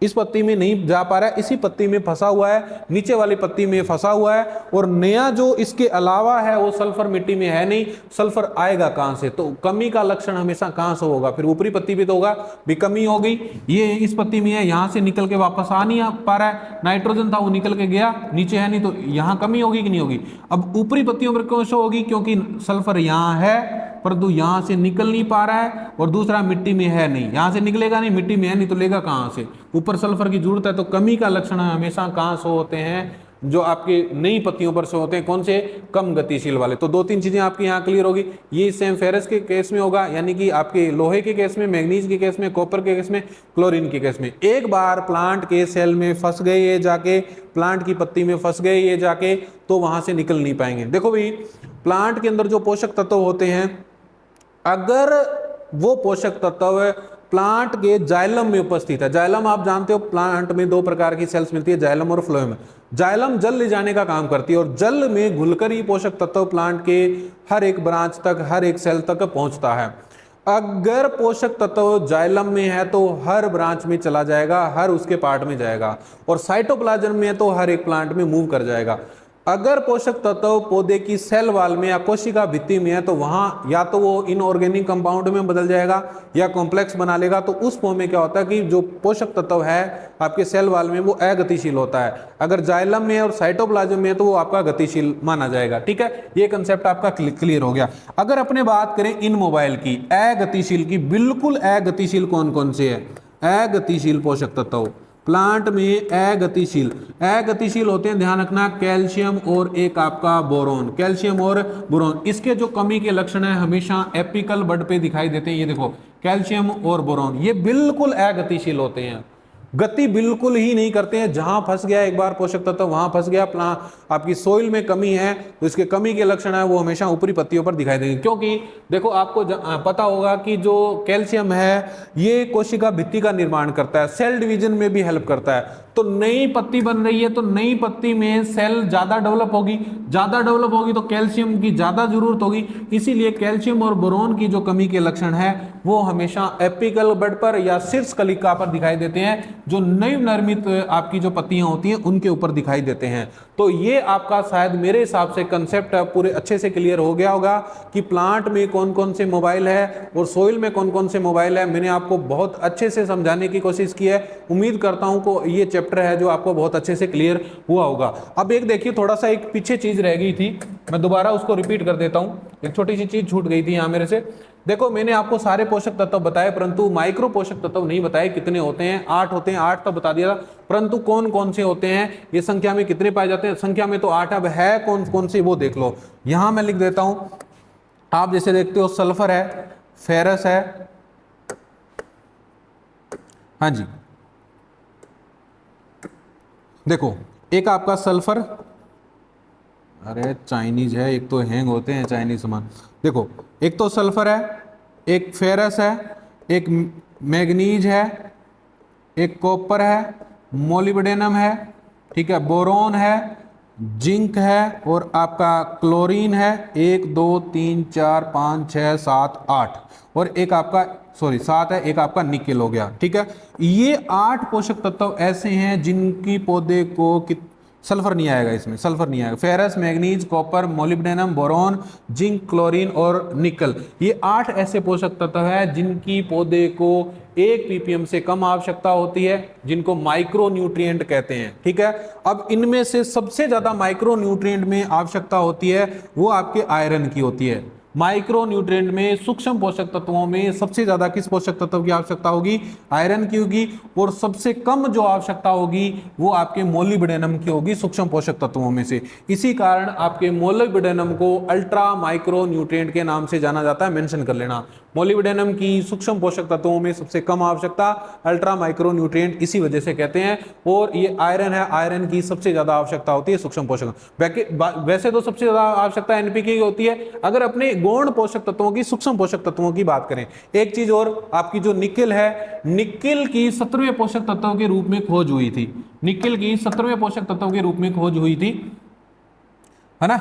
इस पत्ती में नहीं जा पा रहा है, इसी पत्ती में फंसा हुआ है, नीचे वाली पत्ती में फंसा हुआ है, और नया जो इसके अलावा है वो सल्फर मिट्टी में है नहीं। सल्फर आएगा कहां से? तो कमी का लक्षण हमेशा कहां से होगा? फिर ऊपरी पत्ती भी तो होगा, भी कमी हो गई, ये इस पत्ती में है, यहां से निकल के वापस आ नहीं पा रहा है, नाइट्रोजन था वो निकल के गया, नीचे है नहीं, तो यहां कमी होगी कि नहीं होगी? अब ऊपरी पत्तियों पर क्यों शो होगी? क्योंकि सल्फर यहां है परंतु यहां से निकल नहीं पा रहा है, और दूसरा मिट्टी में है नहीं, यहां से निकलेगा नहीं, मिट्टी में है नहीं, तो लेगा कहां से? ऊपर सल्फर की जरूरत है, तो कमी का लक्षण हमेशा कहां शो होते हैं? जो आपके नई पत्तियों पर से होते हैं, कौन से, कम गतिशील वाले। तो 2-3 चीजें आपकी यहाँ क्लियर होगी। ये सेम फेरस के केस में होगा, यानी कि आपके लोहे के केस में, मैग्नीज के केस में, कॉपर के केस में, क्लोरीन के केस में। एक बार प्लांट के सेल में फंस गए ये जाके, प्लांट की पत्ती में फंस गए ये जाके, तो वहां से निकल नहीं पाएंगे। देखो भाई, प्लांट के अंदर जो पोषक तत्व होते हैं, अगर वो पोषक तत्व प्लांट के जाइलम में उपस्थित है, जाइलम आप जानते हो, प्लांट में 2 प्रकार की सेल्स मिलती है, जाइलम और फ्लोएम। जाइलम जल ले जाने का काम करती है और जल में घुलकर ही पोषक तत्व प्लांट के हर एक ब्रांच तक, हर एक सेल तक पहुंचता है। अगर पोषक तत्व जाइलम में है तो हर ब्रांच में चला जाएगा, हर उसके पार्ट में जाएगा, और साइटोप्लाज्म में है तो हर एक प्लांट में मूव कर जाएगा। अगर पोषक तत्व पौधे की सेल वाल में या कोशिका भित्ति में है तो वहां या तो वो इनऑर्गेनिक कंपाउंड में बदल जाएगा या कॉम्प्लेक्स बना लेगा। तो उस फॉर्म में क्या होता है कि जो पोषक तत्व है आपके सेल वाल में वो अगतिशील होता है। अगर जाइलम में है और साइटोप्लाज्म में है तो वो आपका गतिशील माना जाएगा। ठीक है, ये कंसेप्ट आपका क्लियर हो गया। अगर अपने बात करें इन मोबाइल की, अगतिशील की, बिल्कुल अगतिशील कौन कौन से है? अगतिशील पोषक तत्व प्लांट में अगतिशील होते हैं, ध्यान रखना, कैल्शियम और एक आपका बोरोन, कैल्शियम और बोरोन। इसके जो कमी के लक्षण है हमेशा एपिकल बड पे दिखाई देते हैं। ये देखो, कैल्शियम और बोरोन, ये बिल्कुल अगतिशील होते हैं, गति बिल्कुल ही नहीं करते हैं। जहां फंस गया एक बार पोषक तत्व, वहां फंस गया। आपकी सोइल में कमी है तो इसके कमी के लक्षण है वो हमेशा ऊपरी पत्तियों पर दिखाई देंगे। क्योंकि देखो, आपको पता होगा कि जो कैल्शियम है ये कोशिका भित्ति का निर्माण करता है, सेल डिवीजन में भी हेल्प करता है। तो नई पत्ती बन रही है तो नई पत्ती में सेल ज्यादा डेवलप होगी तो कैल्शियम की ज्यादा जरूरत होगी। इसीलिए कैल्शियम और बोरोन की जो कमी के लक्षण है वो हमेशा एपिकल बड पर या शीर्ष कलिका पर दिखाई देते हैं, जो नई निर्मित आपकी जो पत्तियां होती हैं उनके ऊपर दिखाई देते हैं। तो ये आपका शायद मेरे हिसाब से कंसेप्ट पूरे अच्छे से क्लियर हो गया होगा कि प्लांट में कौन कौन से मोबाइल है और सोइल में कौन कौन से मोबाइल है। मैंने आपको बहुत अच्छे से समझाने की कोशिश की है। उम्मीद करता हूं कि ये चैप्टर है जो आपको बहुत अच्छे से क्लियर हुआ होगा। अब एक देखिए, थोड़ा सा एक पीछे चीज रह गई थी, मैं दोबारा उसको रिपीट कर देता हूं। एक छोटी सी चीज छूट गई थी यहां मेरे से। देखो, मैंने आपको सारे पोषक तत्व बताए परंतु माइक्रो पोषक तत्व नहीं बताए। कितने होते हैं? 8 होते हैं। 8 तो बता दिया था, परंतु कौन कौन से होते हैं, ये संख्या में कितने पाए जाते हैं? संख्या में तो 8, अब है कौन कौन से वो देख लो। यहां मैं लिख देता हूं, आप जैसे देखते हो सल्फर है, फेरस है, हाँ जी, देखो एक आपका सल्फर, अरे चाइनीज है, एक तो हैंग होते हैं चाइनीज सामान। देखो, एक तो सल्फर है, एक फेरस है, एक मैग्नीज है, एक कॉपर है, मोलिब्डेनम है, ठीक है, बोरोन है, जिंक है और आपका क्लोरीन है। 1 2 3 4 5 6 7 8 और एक आपका 7 है, एक आपका निकेल हो गया। ठीक है, ये 8 पोषक तत्व ऐसे हैं जिनकी पौधे को सल्फर नहीं आएगा, इसमें सल्फर नहीं आएगा। Ferrous, manganese, copper, molybdenum, boron, zinc, chlorine और निकल, ये 8 ऐसे पोषक तत्व है जिनकी पौधे को 1 ppm से कम आवश्यकता होती है, जिनको माइक्रो न्यूट्रिएंट कहते हैं। ठीक है, अब इनमें से सबसे ज्यादा माइक्रो न्यूट्रिएंट में आवश्यकता होती है वो आपके आयरन की होती है। माइक्रो न्यूट्रिएंट में, सूक्ष्म पोषक तत्वों में सबसे ज्यादा किस पोषक तत्व की आवश्यकता होगी? आयरन की होगी। और सबसे कम जो आवश्यकता होगी वो आपके मोलिब्डेनम की होगी, सूक्ष्म पोषक तत्वों में से। इसी कारण आपके मोलिब्डेनम को अल्ट्रा माइक्रो न्यूट्रिएंट के नाम से जाना जाता है, मेंशन कर लेना। मोलिब्डेनम की सूक्ष्म पोषक तत्वों में सबसे कम आवश्यकता, अल्ट्रा माइक्रो न्यूट्रिएंट इसी वजह से कहते हैं। और ये आयरन है, आयरन की सबसे ज्यादा आवश्यकता होती है सूक्ष्म पोषक। वैसे तो सबसे ज्यादा आवश्यकता एनपीके की होती है। अगर अपने गौण पोषक तत्वों की, सूक्ष्म पोषक तत्वों की बात करें, एक चीज और, आपकी जो निकेल है, निकेल की 17वें पोषक तत्व के रूप में खोज हुई थी। निकेल की 17वें पोषक तत्व के रूप में खोज हुई थी, है ना।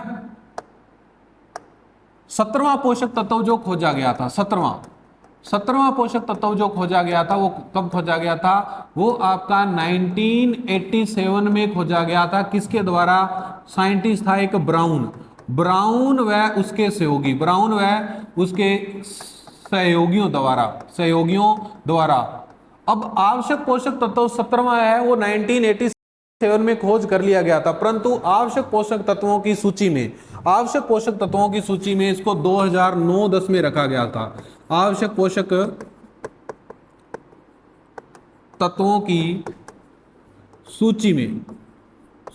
17वां पोषक तत्व जो खोजा गया था, 17वां पोषक तत्व जो खोजा गया था वो कब खोजा गया था? वो आपका 1987 में खोजा गया था। किसके द्वारा? साइंटिस्ट था एक ब्राउन व उसके सहयोगी, ब्राउन व उसके सहयोगियों द्वारा। अब आवश्यक पोषक तत्व 17वां है, वो 1987 में खोज कर लिया गया था, परंतु आवश्यक पोषक तत्वों की सूची में इसको 2009-10 में रखा गया था। आवश्यक पोषक तत्वों की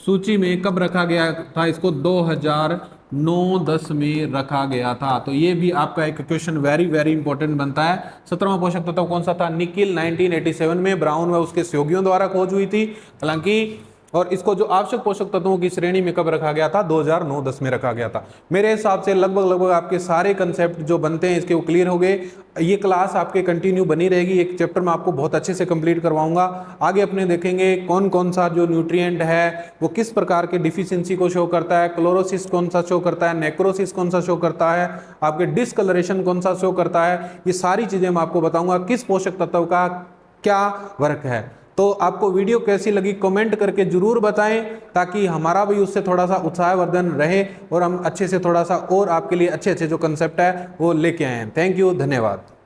सूची में कब रखा गया था इसको? 2009-10 में रखा गया था। तो ये भी आपका एक क्वेश्चन वेरी वेरी इंपॉर्टेंट बनता है। 17वां पोषक तत्व कौन सा था? निकिल 1987 में ब्राउन व उसके सहयोगियों द्वारा खोज हुई थी। हालांकि और इसको जो आवश्यक पोषक तत्वों की श्रेणी में कब रखा गया था? 2009-10 में रखा गया था। मेरे हिसाब से लगभग आपके सारे कंसेप्ट जो बनते हैं इसके वो क्लियर हो गए। ये क्लास आपके कंटिन्यू बनी रहेगी, एक चैप्टर में आपको बहुत अच्छे से कंप्लीट करवाऊंगा। आगे अपने देखेंगे कौन कौन सा जो न्यूट्रिएंट है वो किस प्रकार के डिफिशियंसी को शो करता है, क्लोरोसिस कौन सा शो करता है, नेक्रोसिस कौन सा शो करता है, आपके डिस्कलरेशन कौन सा शो करता है। ये सारी चीजें मैं आपको बताऊंगा, किस पोषक तत्व का क्या वर्क है। तो आपको वीडियो कैसी लगी कमेंट करके जरूर बताएं, ताकि हमारा भी उससे थोड़ा सा उत्साहवर्धन रहे और हम अच्छे से थोड़ा सा और आपके लिए अच्छे अच्छे जो कंसेप्ट है वो लेके आए हैं। थैंक यू, धन्यवाद।